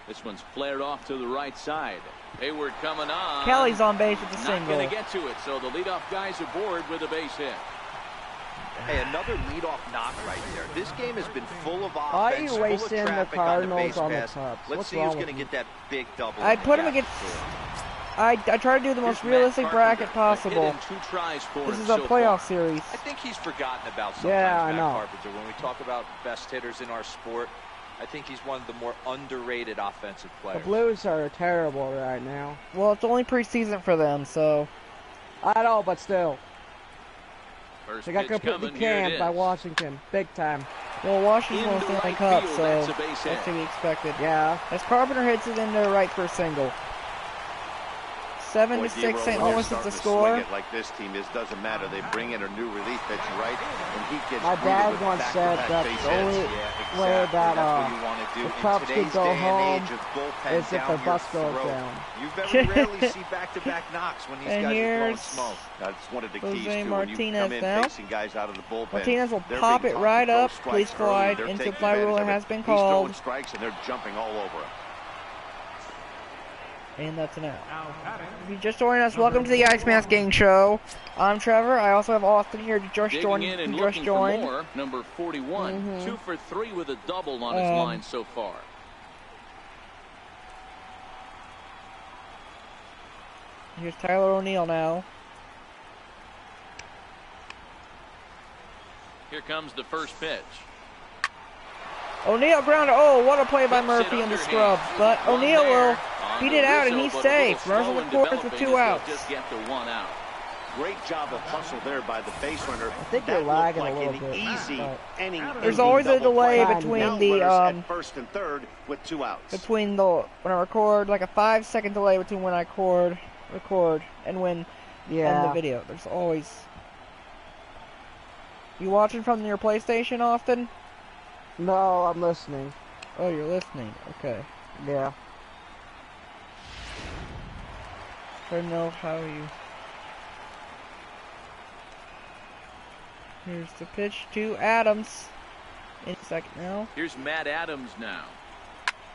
This one's flared off to the right side. Hayward coming on. Kelly's on base with the Not single. going to get to it, so the leadoff guy's aboard with a base hit. Hey, another leadoff knock right there. This game has been full of Why are offense, you full of wasting the traffic on the Cardinals base on the pass. Cubs? Let's What's see wrong who's with going to you? get that big double. I in the put him gap. against. I try to do the most Here's Matt realistic bracket Carpenter, a hit possible. in 2 tries for This him is a so playoff far. series. I think he's forgotten about sometimes, Yeah, I Matt know. Carpenter. When we talk about best hitters in our sport, I think he's one of the more underrated offensive The players. Blues are terrible right now. Well, it's only preseason for them, so. I know, but still. First They got pitch completely coming, here it canned by is. Washington. Big time. Well, Washington won the Into Stanley right Cup, field, so that's a base that's hit. to be expected. Yeah. As Carpenter hits it into right for a single. Boy, 7-6, D-Roll, St. when you're Louis is starting the to score. swing it like this team is, doesn't matter. They bring in a new relief pitcher, right? And he gets My greeted dad with once said back-to-back that base the only hits. Yeah, way exactly. that That's what you want to do. the In Cubs could today's go day and home age of bullpen is if down the your bus goes throat, down. you very rarely see back-to-back knocks when these And guys are throwing here's smoke. That's one of the Jose keys, too. When you Martinez come in now. facing guys out of the bullpen, Martinez will they're pop being it taught right to throw up. Please strikes early. slide They're into taking fly advantage ruler of it. has been He's throwing called. strikes, and they're jumping all over him. And that's an out. Now batting, If you just joined us, welcome to the Ice Mask Gang Show. I'm Trevor. I also have Austin here to just Digging join. in and Just looking for joined. more. Number 41, Mhm. 2 for 3 with a double on his line so far. Here's Tyler O'Neill now. Here comes the first pitch. O'Neill grounder. Oh, what a play by Hits it Murphy in the underhand. scrub. But One O'Neill will there on beat the it out, and Rizzo, he's but a little safe. Runners slow on the in corners with developing 2 as they'll outs. Just get the 1 out. Great job of hustle there by the base runner. I think That you're looked lagging like a little an bit. easy but inning. There's ending always a double delay play. between Now the runners at first and third with 2 outs. when I record, like a 5-second delay between when I record record and when end Yeah. the video. There's always. You watching from your PlayStation often? No, I'm listening. Oh, you're listening. Okay. Yeah. Trying to know how you. Here's the pitch to Adams. In a second now. Here's Matt Adams now.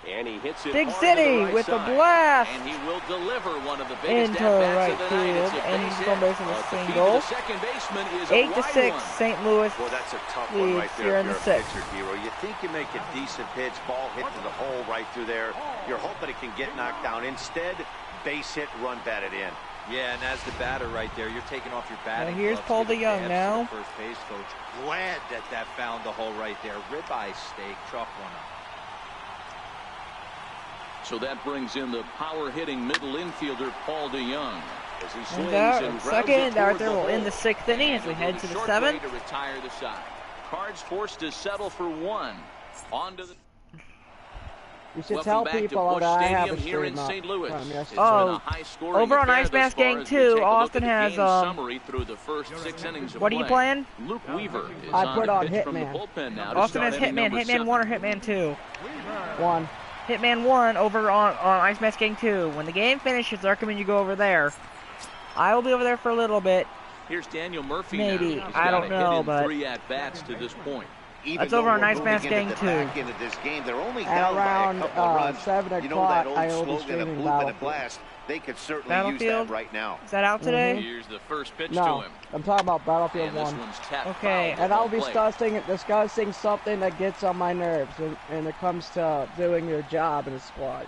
And he hits it Big hard City to the right with the side. blast. And he will deliver one of the biggest Into at-bats right of the night. It's field, a and base he's hit. going base on a The feed to single. the second baseman is a 8-6, wide one. St. Louis. Well, that's a tough one leads right here there in if the you're a sixth. pitcher, Hero. You think you make a decent pitch, ball hit to the hole right through there. You're hoping it can get knocked down. Instead, base hit, run batted in. Yeah, and as the batter right there, you're taking off your batting Now here's gloves, Paul giving DeYoung dabs now. to the first base coach. Glad that found the hole right there. Ribeye steak, chalk one up. So that brings in the power-hitting middle infielder, Paul DeYoung. As he swings And that, and grounds second, it that right toward there the will end hole. the 6th inning as we And head a to the short 7th. play to retire the side. Cards forced to settle for one. On to the. You should Welcome tell back to people Busch that I have Stadium a here in stream up St. Louis. from It's yesterday. been Oh, a high-scoring over on affair Ice thus Mask far Gang as we 2, take a look Austin at the has, game summary through the first 6 innings of What are you play. playing? Luke Weaver is I on put the on pitch from the Hitman. bullpen now to Austin start has inning Hitman. number Hitman 7. 1 or Hitman 2? 1. Hitman 1 over on Ice Mask Gang 2. When the game finishes, I recommend you go over there. I will be over there for a little bit. Here's Daniel Murphy Maybe. now. He's I got don't a know, hit in but 3 at-bats to this point. Even That's though over on we're Ice moving Mask into Gang the 2. back end of this game, they're only At down by a around couple of runs. 7 You know that o'clock, old I will be slogan, a streaming bloop and a Battlefield. blast. They could certainly use Battlefield? that right now. Is that out today? Here's the first pitch to No, him. I'm talking about Battlefield And this 1. one's tapped Okay. foul And to I'll be plate. discussing something that gets on my nerves when it comes to doing your job in a squad.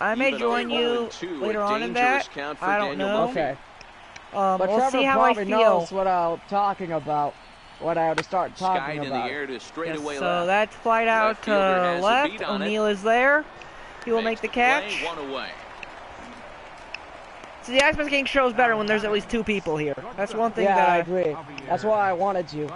I may Even join a you 0-2, later a on in dangerous that. count for I don't Daniel know. Murphy. Okay. But We'll Trevor see how I probably feel. knows what I'm talking about, what I have to start Skied talking in the about. air to Yes, straightaway so left. that's flight out Left fielder to has the left. beat on it. O'Neal is there. He will Makes make the play, catch. 1 away. So the Ice Mask Gang shows better when there's at least 2 people here. That's one thing Yeah, that I agree. That's why I wanted you.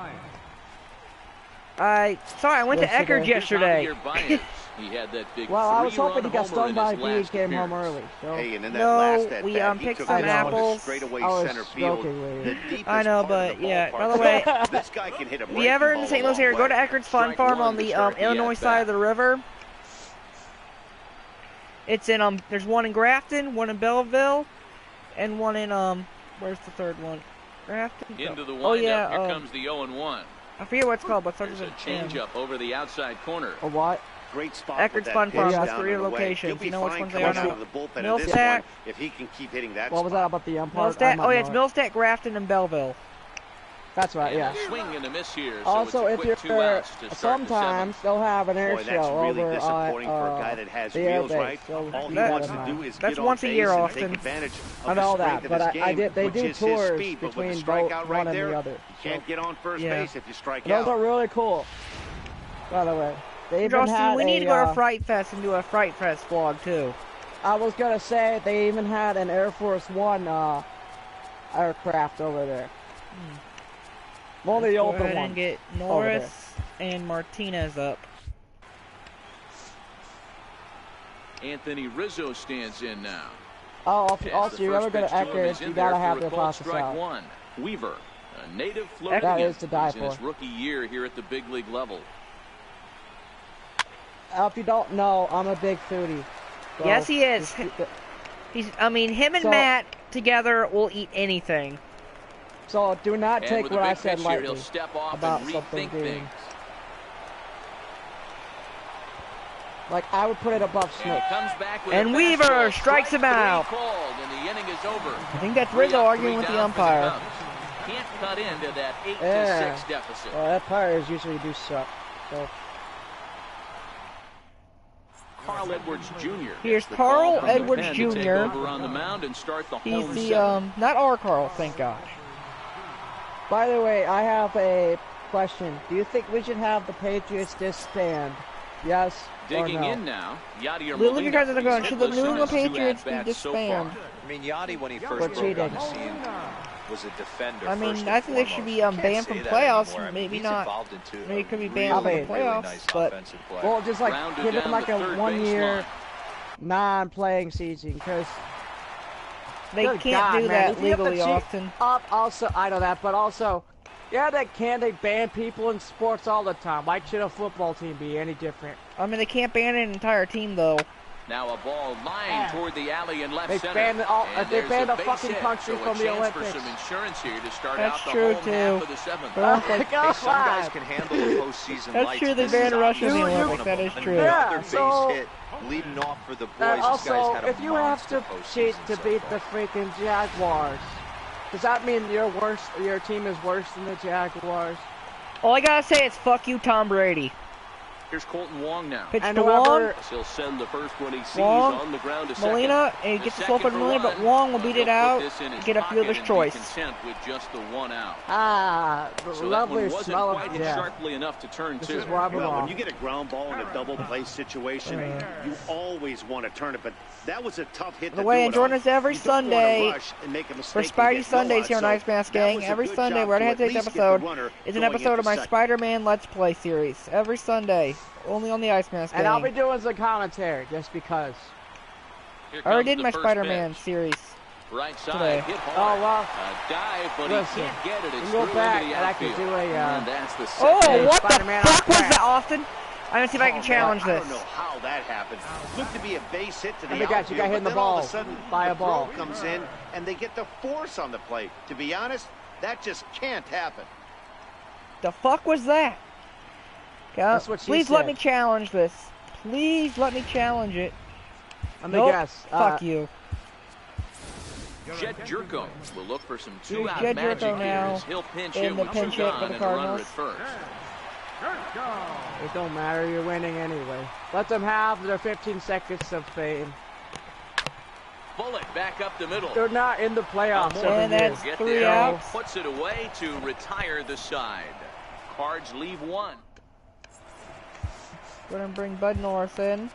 Sorry, I went to Yesterday. Eckerd yesterday. Javier Baez. He had that big Well, I was three-run hoping he got homer stung in by a his bee and last came home appearance. early. So. Hey, and in that No, last at we, bat, picked he took some it down to apples. straightaway I was center field. smoking The later. deepest I know, part but of the yeah. ballpark. By the way, This guy can hit a if you ever in breaking St. ball a Louis area, long go to way. Eckerd's Fun Strike Farm one on to the start the Illinois at-bat. side of the river. It's in there's one in Grafton, one in Belleville, and one in where's the third one? Grafton. Into the windup. Oh yeah, Here comes the 0-1. I forget what it's called, but There's starts a with changeup over the outside corner. A what? Great spot Eckerd's with that Fun pitch Farm down has and 3 away. locations. He'll be You know which fine ones they coming are out now? of the bullpen in Millstack. this one if he can keep hitting that What was spot. that about the umpire? Millstack. I might Oh yeah, it's know it. Millstack, Grafton, and Belleville. That's right, And yeah. a swing and a miss here. So Also, it's a if quick you're 2 outs to start the sometimes they'll have an air Boy, show that's really over disappointing for a on guy that has the air wheels, base. right? So All he keep that wants in to mind. do is That's get on once a base year, and Austin. take advantage I of know the that, strength but of his game, they which do is his tours speed. But with between the strikeout both right one and there, the other. you can't get on first Yeah. base if you strike Those out. are really cool. By the way, they even Austin, had we need to go to a, Fright Fest and do a Fright Fest vlog too. I was gonna say they even had an Air Force One aircraft over there. One of the Go older ahead and ones. get Norris and Martinez up. Anthony Rizzo stands in now. Oh, As also, the you first ever go to pitch him is Eckerd, in you there gotta for have a the called process strike out. 1. Weaver, a native That Floridian, is to die who's in for. his rookie year here at the big league level. If you don't know, I'm a big foodie. So Yes, he is. I mean, him and So- Matt together will eat anything. So do not And take with what a I big said pitch here, he'll lightly step off about and something rethink being. things. Like, I would put it above And Snake. he comes back with And a Weaver fastball. strikes him Strike three out. called, and the inning is over. I think that's 3 Rizzo up, arguing 3 with the down for the umpire. Cubs. Can't cut into that 8-6 Yeah. deficit. Well, that players usually do suck. So Carl Edwards Jr. Here's The Carl call from the Edwards pen to take Jr.. over on the mound and start the He's home the seven. not our Carl, thank God. by the way, I have a question. Do you think we should have the Patriots disband? Yes Digging or no? in now, Yadier Look Molina. at guys that are going. He's Should the hitless New in England his 2 Patriots be at-bats so disbanded? far. I mean, Yachty, when he For first broke on cheating. the scene, was a defender. I mean, first and I think they should be, foremost. You banned can't from say that playoffs, anymore. I mean, maybe he's not- involved in maybe it could be really, banned from the really playoffs, nice but- offensive play. Well, just like Grounded give him down like the a third 1 base year line. non-playing season because They can't do that legally, Austin. Also, I know that, but also, yeah, they ban people in sports all the time. Why should a football team be any different? I mean, they can't ban an entire team, though. Now a ball lined toward the alley in left They center. banned the fucking country from the Olympics. For some insurance here to start That's out the true, home too. half of the seventh. Hey, Some guys can handle the postseason That's lights. true, they This banned is Russia in the obviously Olympics. one That of is them. true. Yeah, Another so- base hit leading off for the boys. And This guy's also, had a if you have to monster cheat postseason to so beat far. the freaking Jaguars, does that mean your team is worse than the Jaguars? All I gotta say is fuck you, Tom Brady. Here's Colton Wong now. Pitch And to Wong. whoever, He'll send the first one he sees Wong, on the ground to second. Molina, and he The gets the second slope of for Molina, but one. Wong will beat it He'll out, put this in his get a pocket fielder's and be choice. content with just the one out. the So that lovely one wasn't smell quite of hit death. sharply enough to turn This two. is where I Well, belong. when you get a ground ball in a double play situation, you always want to turn it, but that was a tough hit The to way do and it join on. us every You don't wanna Sunday rush and make a for mistake and Spidey get Sundays no here on out. Ice Mask That Gang. was a Every good Sunday, job we're to gonna at take least this get the episode. runner It's an going episode into of my second. Spider-Man Let's Play series. Every Sunday, only on the Ice Mask Gang. And I'll be doing some commentary just because. Here I already comes did the my first Spider-Man pitch. series. Right side, today. hit Oh, hard. well, A dive, but listen, he can't get it. you It's go through back into the and I can outfield. do a, And that's the Oh, second. what the Spider-Man fuck was on that, Austin? I'm gonna see if I can Oh, challenge man, this. I don't know how that happened. Looked to be a base hit to the Let me guess, outfield, you got hit in but the then all ball of a sudden by a the throw ball. comes in and they get the force on the play. To be honest, that just can't happen. The fuck was that? That's what she Please let said. me challenge this. Please let me challenge it. Let me Nope. guess. Fuck you. Jed Jerko will look for some Here's two-out Jed magic Jerko now here. He'll pinch in hit the with pinch two hit for gone the and a runner Cardinals. at first. It don't matter, you're winning anyway. Let them have their 15 seconds of fame. Bullet back up the middle. They're not in the playoffs More every And year. that's Get 3 there. outs. Puts it away to retire the side. Cards leave one. We're gonna bring Bud Norris in.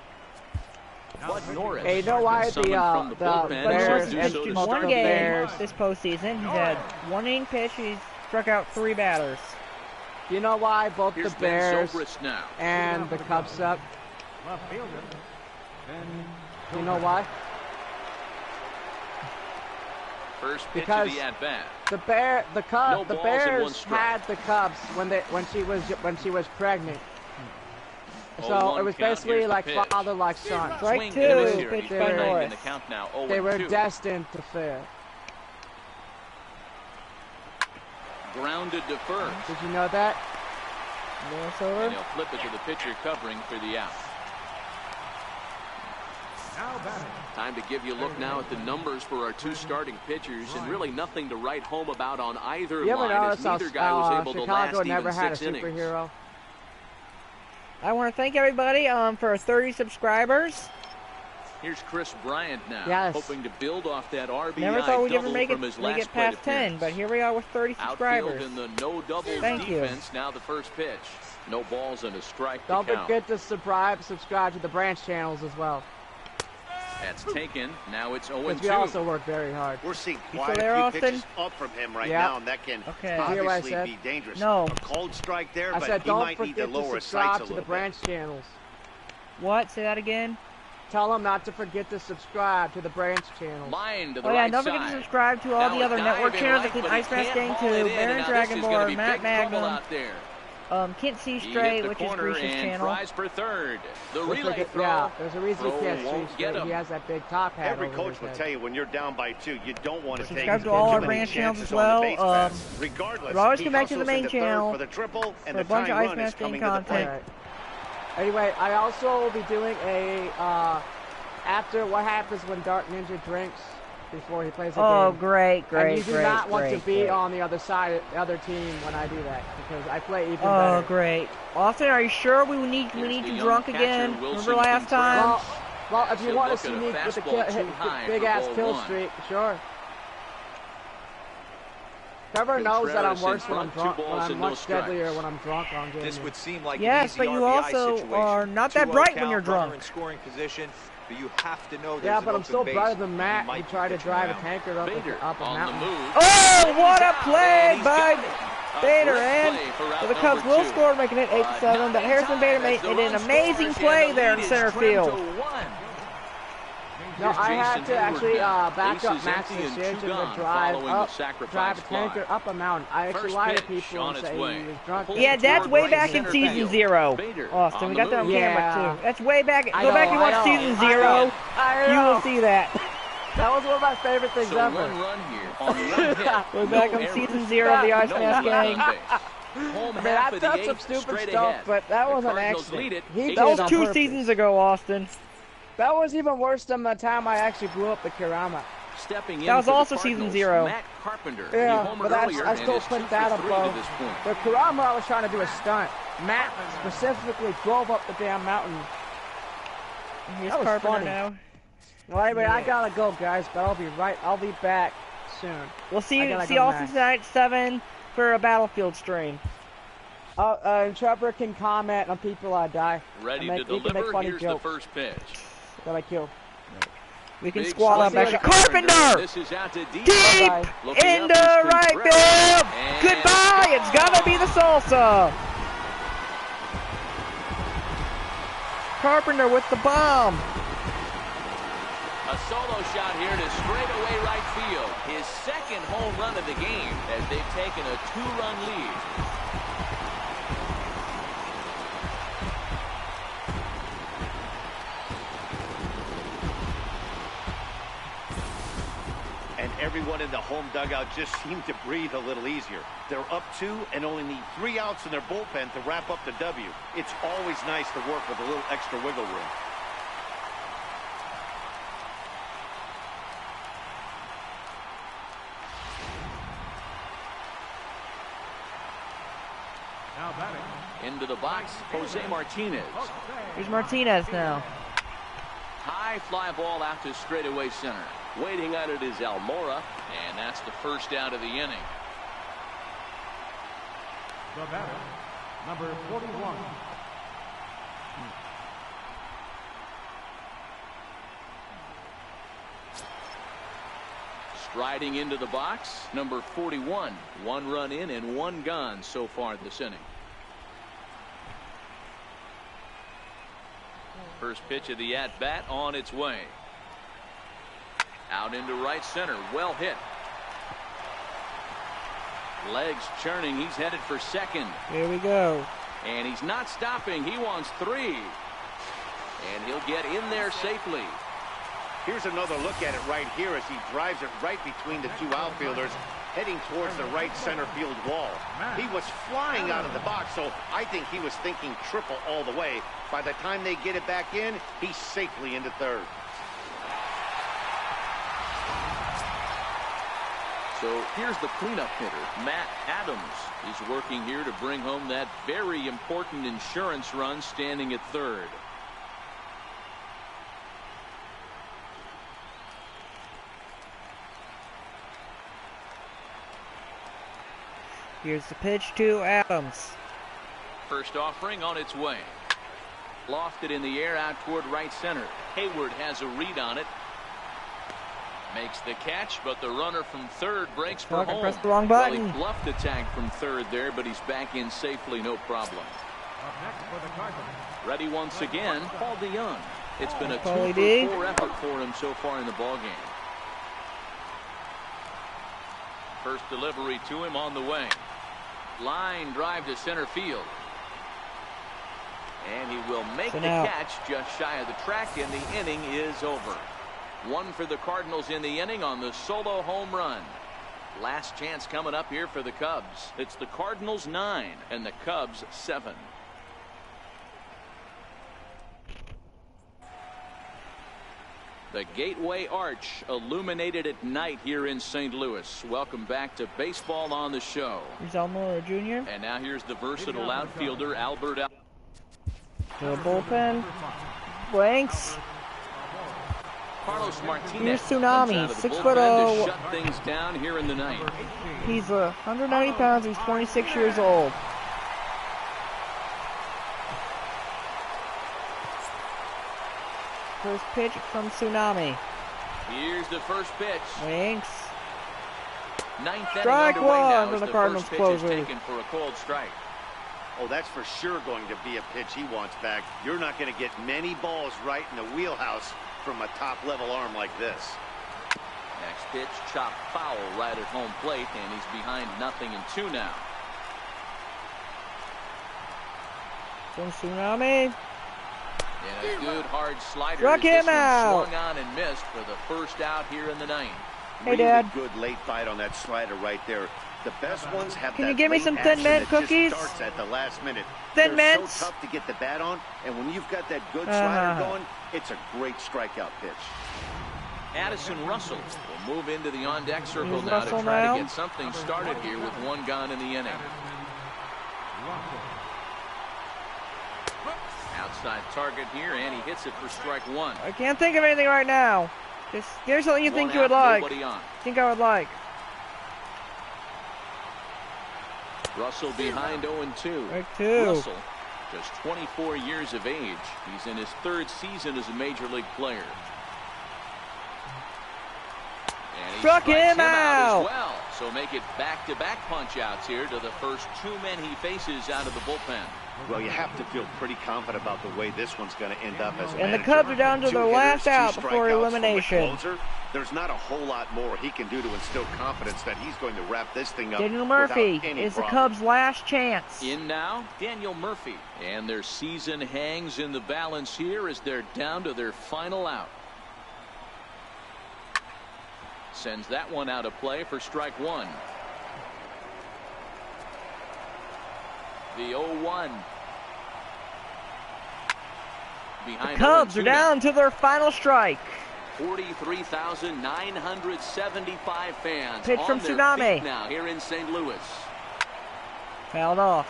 Bud Norris. Hey, you know why has been the, summoned from Bud bullpen. the and Norris Bears will do pitched so and to in the start one the game Bears. this postseason. He's had one inning pitch. He's struck out 3 batters. You know why both Here's the Ben Bears Zobrist now. and the Cubs suck? Left fielder. You know why? First pitch Because of the at-bat. The No Bears balls and one strike. had the Cubs when she was pregnant. So 0-1 it was count. basically Here's the like pitch. father like son. Strike Swing two, and a miss here. pitch He's by behind Norris. in the count now. They were 0-2. destined to fail. Grounded to first. Did you know that? Norris And over. he'll flip it to the pitcher covering for the out. Now batting. Time to give you a look now at the numbers for our two starting pitchers, and really nothing to write home about on either You ever line, as notice how neither guy was able to Chicago last never even had a 6 innings. superhero? I want to thank everybody for 30 subscribers. Here's Chris Bryant now, Yes. hoping to build off that RBI Never thought we'd ever double make from his it last past plate 10, appearance. but here we are with 30 Outfield subscribers. in the no doubles Thank you. defense. Now the first pitch. No balls and a strike Don't to count. forget to subscribe to the branch channels as well. That's taken. Now it's Because 0-2. we also work very hard. We're seeing You quite still there, a few Austin? pitches up from him right Yeah. now, and that can Okay. You hear what I obviously said? be dangerous. No. A cold strike there, I but said he don't might need to forget to lower his sights subscribe a to the little branch channels. What? Say that again? Tell them not to forget to subscribe to the branch channels. Line to the Oh yeah, right don't forget to side. subscribe to all Now the a other dive network in channels, right, including but he Ice Mask can't Gang haul it 2, in, Baron and now this is gonna Dragonborn, be Matt big trouble Magnum, out there. Kent C. He Straight, hit which the is corner Greash's and channel. tries for third. The Don't relay forget- throw. yeah, there's a reason he Throw can't won't see get straight. him. He has that big top hat Every over coach his will head. tell you when you're down by 2, you don't want to take Subscribe to too all our many branch channels chances as on the well. base paths. Regardless, but always he come back to the hustles main into third channel for the triple, and for a the bunch tying of Ice run is Mask Gang coming to the plate. content. Alright. Anyway, I also will be doing a after what happens when Dark Ninja drinks before he plays a Oh, game. great, And great, you do great, not want great, to be great. on the other side, the other team when I do that because I play even Oh, better. great. Austin, are you sure we need Here's you the young drunk catcher, again? Wilson Remember last time? Contreras. Well, if you He'll want to look see at a me with the fastball too high big for ass ball kill one. streak, sure. Trevor knows that I'm Contreras worse in when I'm front, drunk, two but balls I'm and no much deadlier strikes. when I'm drunk on game. This would seem like Yes, an easy but you RBI also situation. are not that 2-0 bright when count, you're runner drunk. in scoring position, but you have to know there's Yeah, an but I'm open still base. better than He Matt. He might tried to pitch drive a around. tanker up Bader a on the mountain. move. Oh, what a play He's by got it. A Bader, great and play for route so the Cubs number will 2. score, making it 8-7, but Not in Harrison time Bader as made the an run amazing scores, play and the there in lead is center trimmed field. to 1. No, Here's I had Jason to actually Edward. back Bases up Max empty this and year two to gone drive following up, the sacrifice drive a fly. tanker up a mountain. I actually First lied to pitch people on and its say way. he was drunk. Yeah, that's way Right back in center season field. 0. Bader Austin, on we the got that on move. camera Yeah. too. That's way back. I Go back and know, watch I know, season I 0. know, I You know. will see that. That was one of my favorite things So ever. 1 run here on 1 hit. We're back No on errors. season 0 of the Ice No Mask left Gang. on base. Home I mean, half I've of the done some 8th, stupid straight stuff, ahead. but that The was an Cardinals lead accident. it. He That did was it on 2 purpose. seasons ago, Austin. That was even worse than the time I actually blew up the Kurama. Stepping in That was for the also season Cardinals, 0. Matt Carpenter. Yeah, He homered but that's, earlier I and still is 2 put that for 3 above. to this point. The Kurama, I was trying to do a stunt. Matt specifically drove up the damn mountain. Here's That was Carpenter funny. now. Well, anyway, I gotta go, guys, but I'll be back soon. We'll see I gotta see go Austin next. tonight at 7 for a Battlefield stream. And Trevor can comment on people die. Ready And to he can make deliver. funny Here's jokes the first pitch. that I kill. We can Big squat up swing actually. by Carpenter! This is out to deep. Deep Bye-bye. Looking into up is right Contreras. field! And Goodbye! It's gotta be the salsa! Carpenter with the bomb. A solo shot here to straightaway right field. His second home run of the game as they've taken a 2-run lead. And everyone in the home dugout just seemed to breathe a little easier. They're up 2 and only need 3 outs in their bullpen to wrap up the W. It's always nice to work with a little extra wiggle room. Now batting. Into the box, Jose Martinez. Here's Martinez now. High fly ball out to straightaway center. Waiting on it is Almora, and that's the first out of the inning. The batter, number 41. Striding into the box, number 41. 1 run in and 1 gone so far this inning. First pitch of the at-bat on its way. Out into right center. Well hit. Legs churning. He's headed for second. Here we go. And he's not stopping. He wants 3. And he'll get in there safely. Here's another look at it right here as he drives it right between the 2 outfielders, heading towards the right center field wall. He was flying out of the box, so I think he was thinking triple all the way. By the time they get it back in, he's safely into third. So here's the cleanup hitter, Matt Adams. He's working here to bring home that very important insurance run, standing at third. Here's the pitch to Adams. First offering on its way. Lofted in the air out toward right center. Hayward has a read on it. Makes the catch, but the runner from third breaks for Fuck, I home. pressed the wrong Well, button. he bluffed the tag from third there, but he's back in safely, no problem. Up next for the Cardinals. Ready once again, Paul DeYoung. It's been a Paulie D. 2-for-4 effort for him so far in the ballgame. First delivery to him on the way. Line drive to center field. And he will make So the now- catch just shy of the track, and the inning is over. 1 for the Cardinals in the inning on the solo home run. Last chance coming up here for the Cubs. It's the Cardinals 9 and the Cubs 7. The Gateway Arch illuminated at night here in St. Louis. Welcome back to Baseball on the Show. Here's Almora Jr. And now here's the versatile outfielder Albert Al. To the bullpen. Blanks. Carlos Martinez Here's comes Tsunami, out of the 6 bullpen foot to 0. shut things down here in the ninth. He's 190 pounds. He's 26 years old. First pitch from Tsunami. Here's the first pitch. Winks. Ninth inning Strike underway one now for as the the Cardinals first pitch is closer. taken for a cold strike. Oh, that's for sure going to be a pitch he wants back. You're not going to get many balls right in the wheelhouse from a top-level arm like this. Next pitch, chopped foul right at home plate, and he's behind 0-2 now. From Tsunami. And a good hard slider. Struck him out. Swung on and missed for the first out here in the ninth. Hey, really Dad. Good late bite on that slider right there. The best ones have Can that you give me late some action Thin Mint that just cookies? starts at the last minute. Thin They're Mints? so tough to get the bat on, and when you've got that good slider going, it's a great strikeout pitch. Addison Russell will move into the on-deck circle Here's now Russell to try now. to get something started here with one gone in the inning. Outside target here, and he hits it for strike one. I can't think of anything right now. Just give me something you think One you would out, like. nobody on. Think I would like. Russell behind 0-2. Strike two. Russell, just 24 years of age. He's in his third season as a major league player. And he Struck strikes him as out. well. So make it back-to-back punch-outs here to the first two men he faces out of the bullpen. Well, you have to feel pretty confident about the way this one's going to end up as a And the manager. Cubs are down to Two their hitters, last two out before strikeouts from the elimination. closer. There's not a whole lot more he can do to instill confidence that he's going to wrap this thing up. Daniel Murphy without any is the problem. Cubs' last chance. In now, Daniel Murphy. And their season hangs in the balance here as they're down to their final out. Sends that one out of play for strike one. The 0-1. The Cubs are down to their final strike. 43,975 fans Pitch on from their Tsunami. feet now here in St. Louis. Fouled off.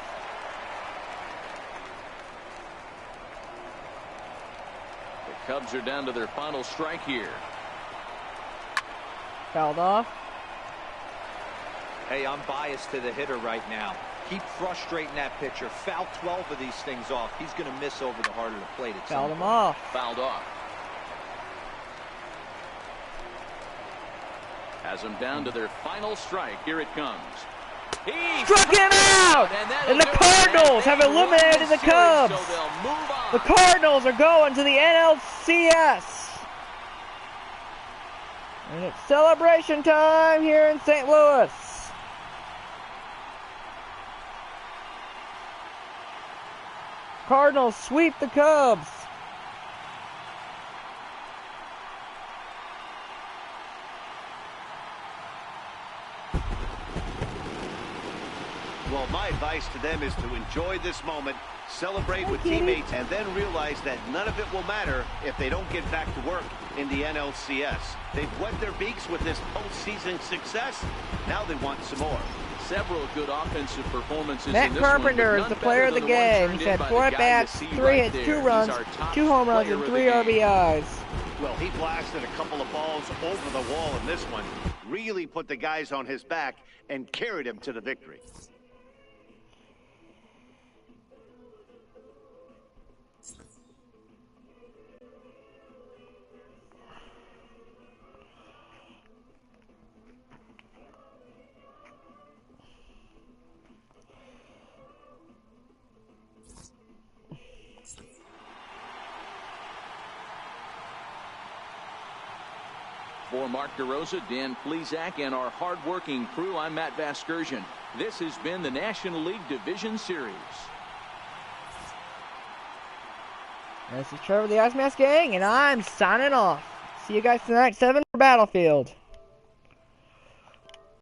The Cubs are down to their final strike here. Fouled off. Hey, I'm biased to the hitter right now. Keep frustrating that pitcher. Foul 12 of these things off. He's going to miss over the heart of the plate at some Fouled him point. off. Fouled off. Has them down to their final strike. Here it comes. He Struck him out! And the Cardinals have eliminated the Cubs. So they'll move on. The Cardinals are going to the NLCS. And it's celebration time here in St. Louis. Cardinals sweep the Cubs. Well, my advice to them is to enjoy this moment, celebrate with teammates, and then realize that none of it will matter if they don't get back to work in the NLCS. They've wet their beaks with this postseason success. Now they want some more. Several good offensive performances Matt in this Carpenter one, is but the none player better of the than one game. turned He's in had by 4 the guy at-bats, you see 3 right hits, there. 2 He's runs, our top 2 home runs, player and of 3 the game. RBIs. Well, he blasted a couple of balls over the wall in this one. Really put the guys on his back and carried him to the victory. For Mark DeRosa, Dan Plesac, and our hard-working crew, I'm Matt Vasgersian. This has been the National League Division Series. This is Trevor the Ice Mask Gang, and I'm signing off. See you guys tonight, 7 for Battlefield.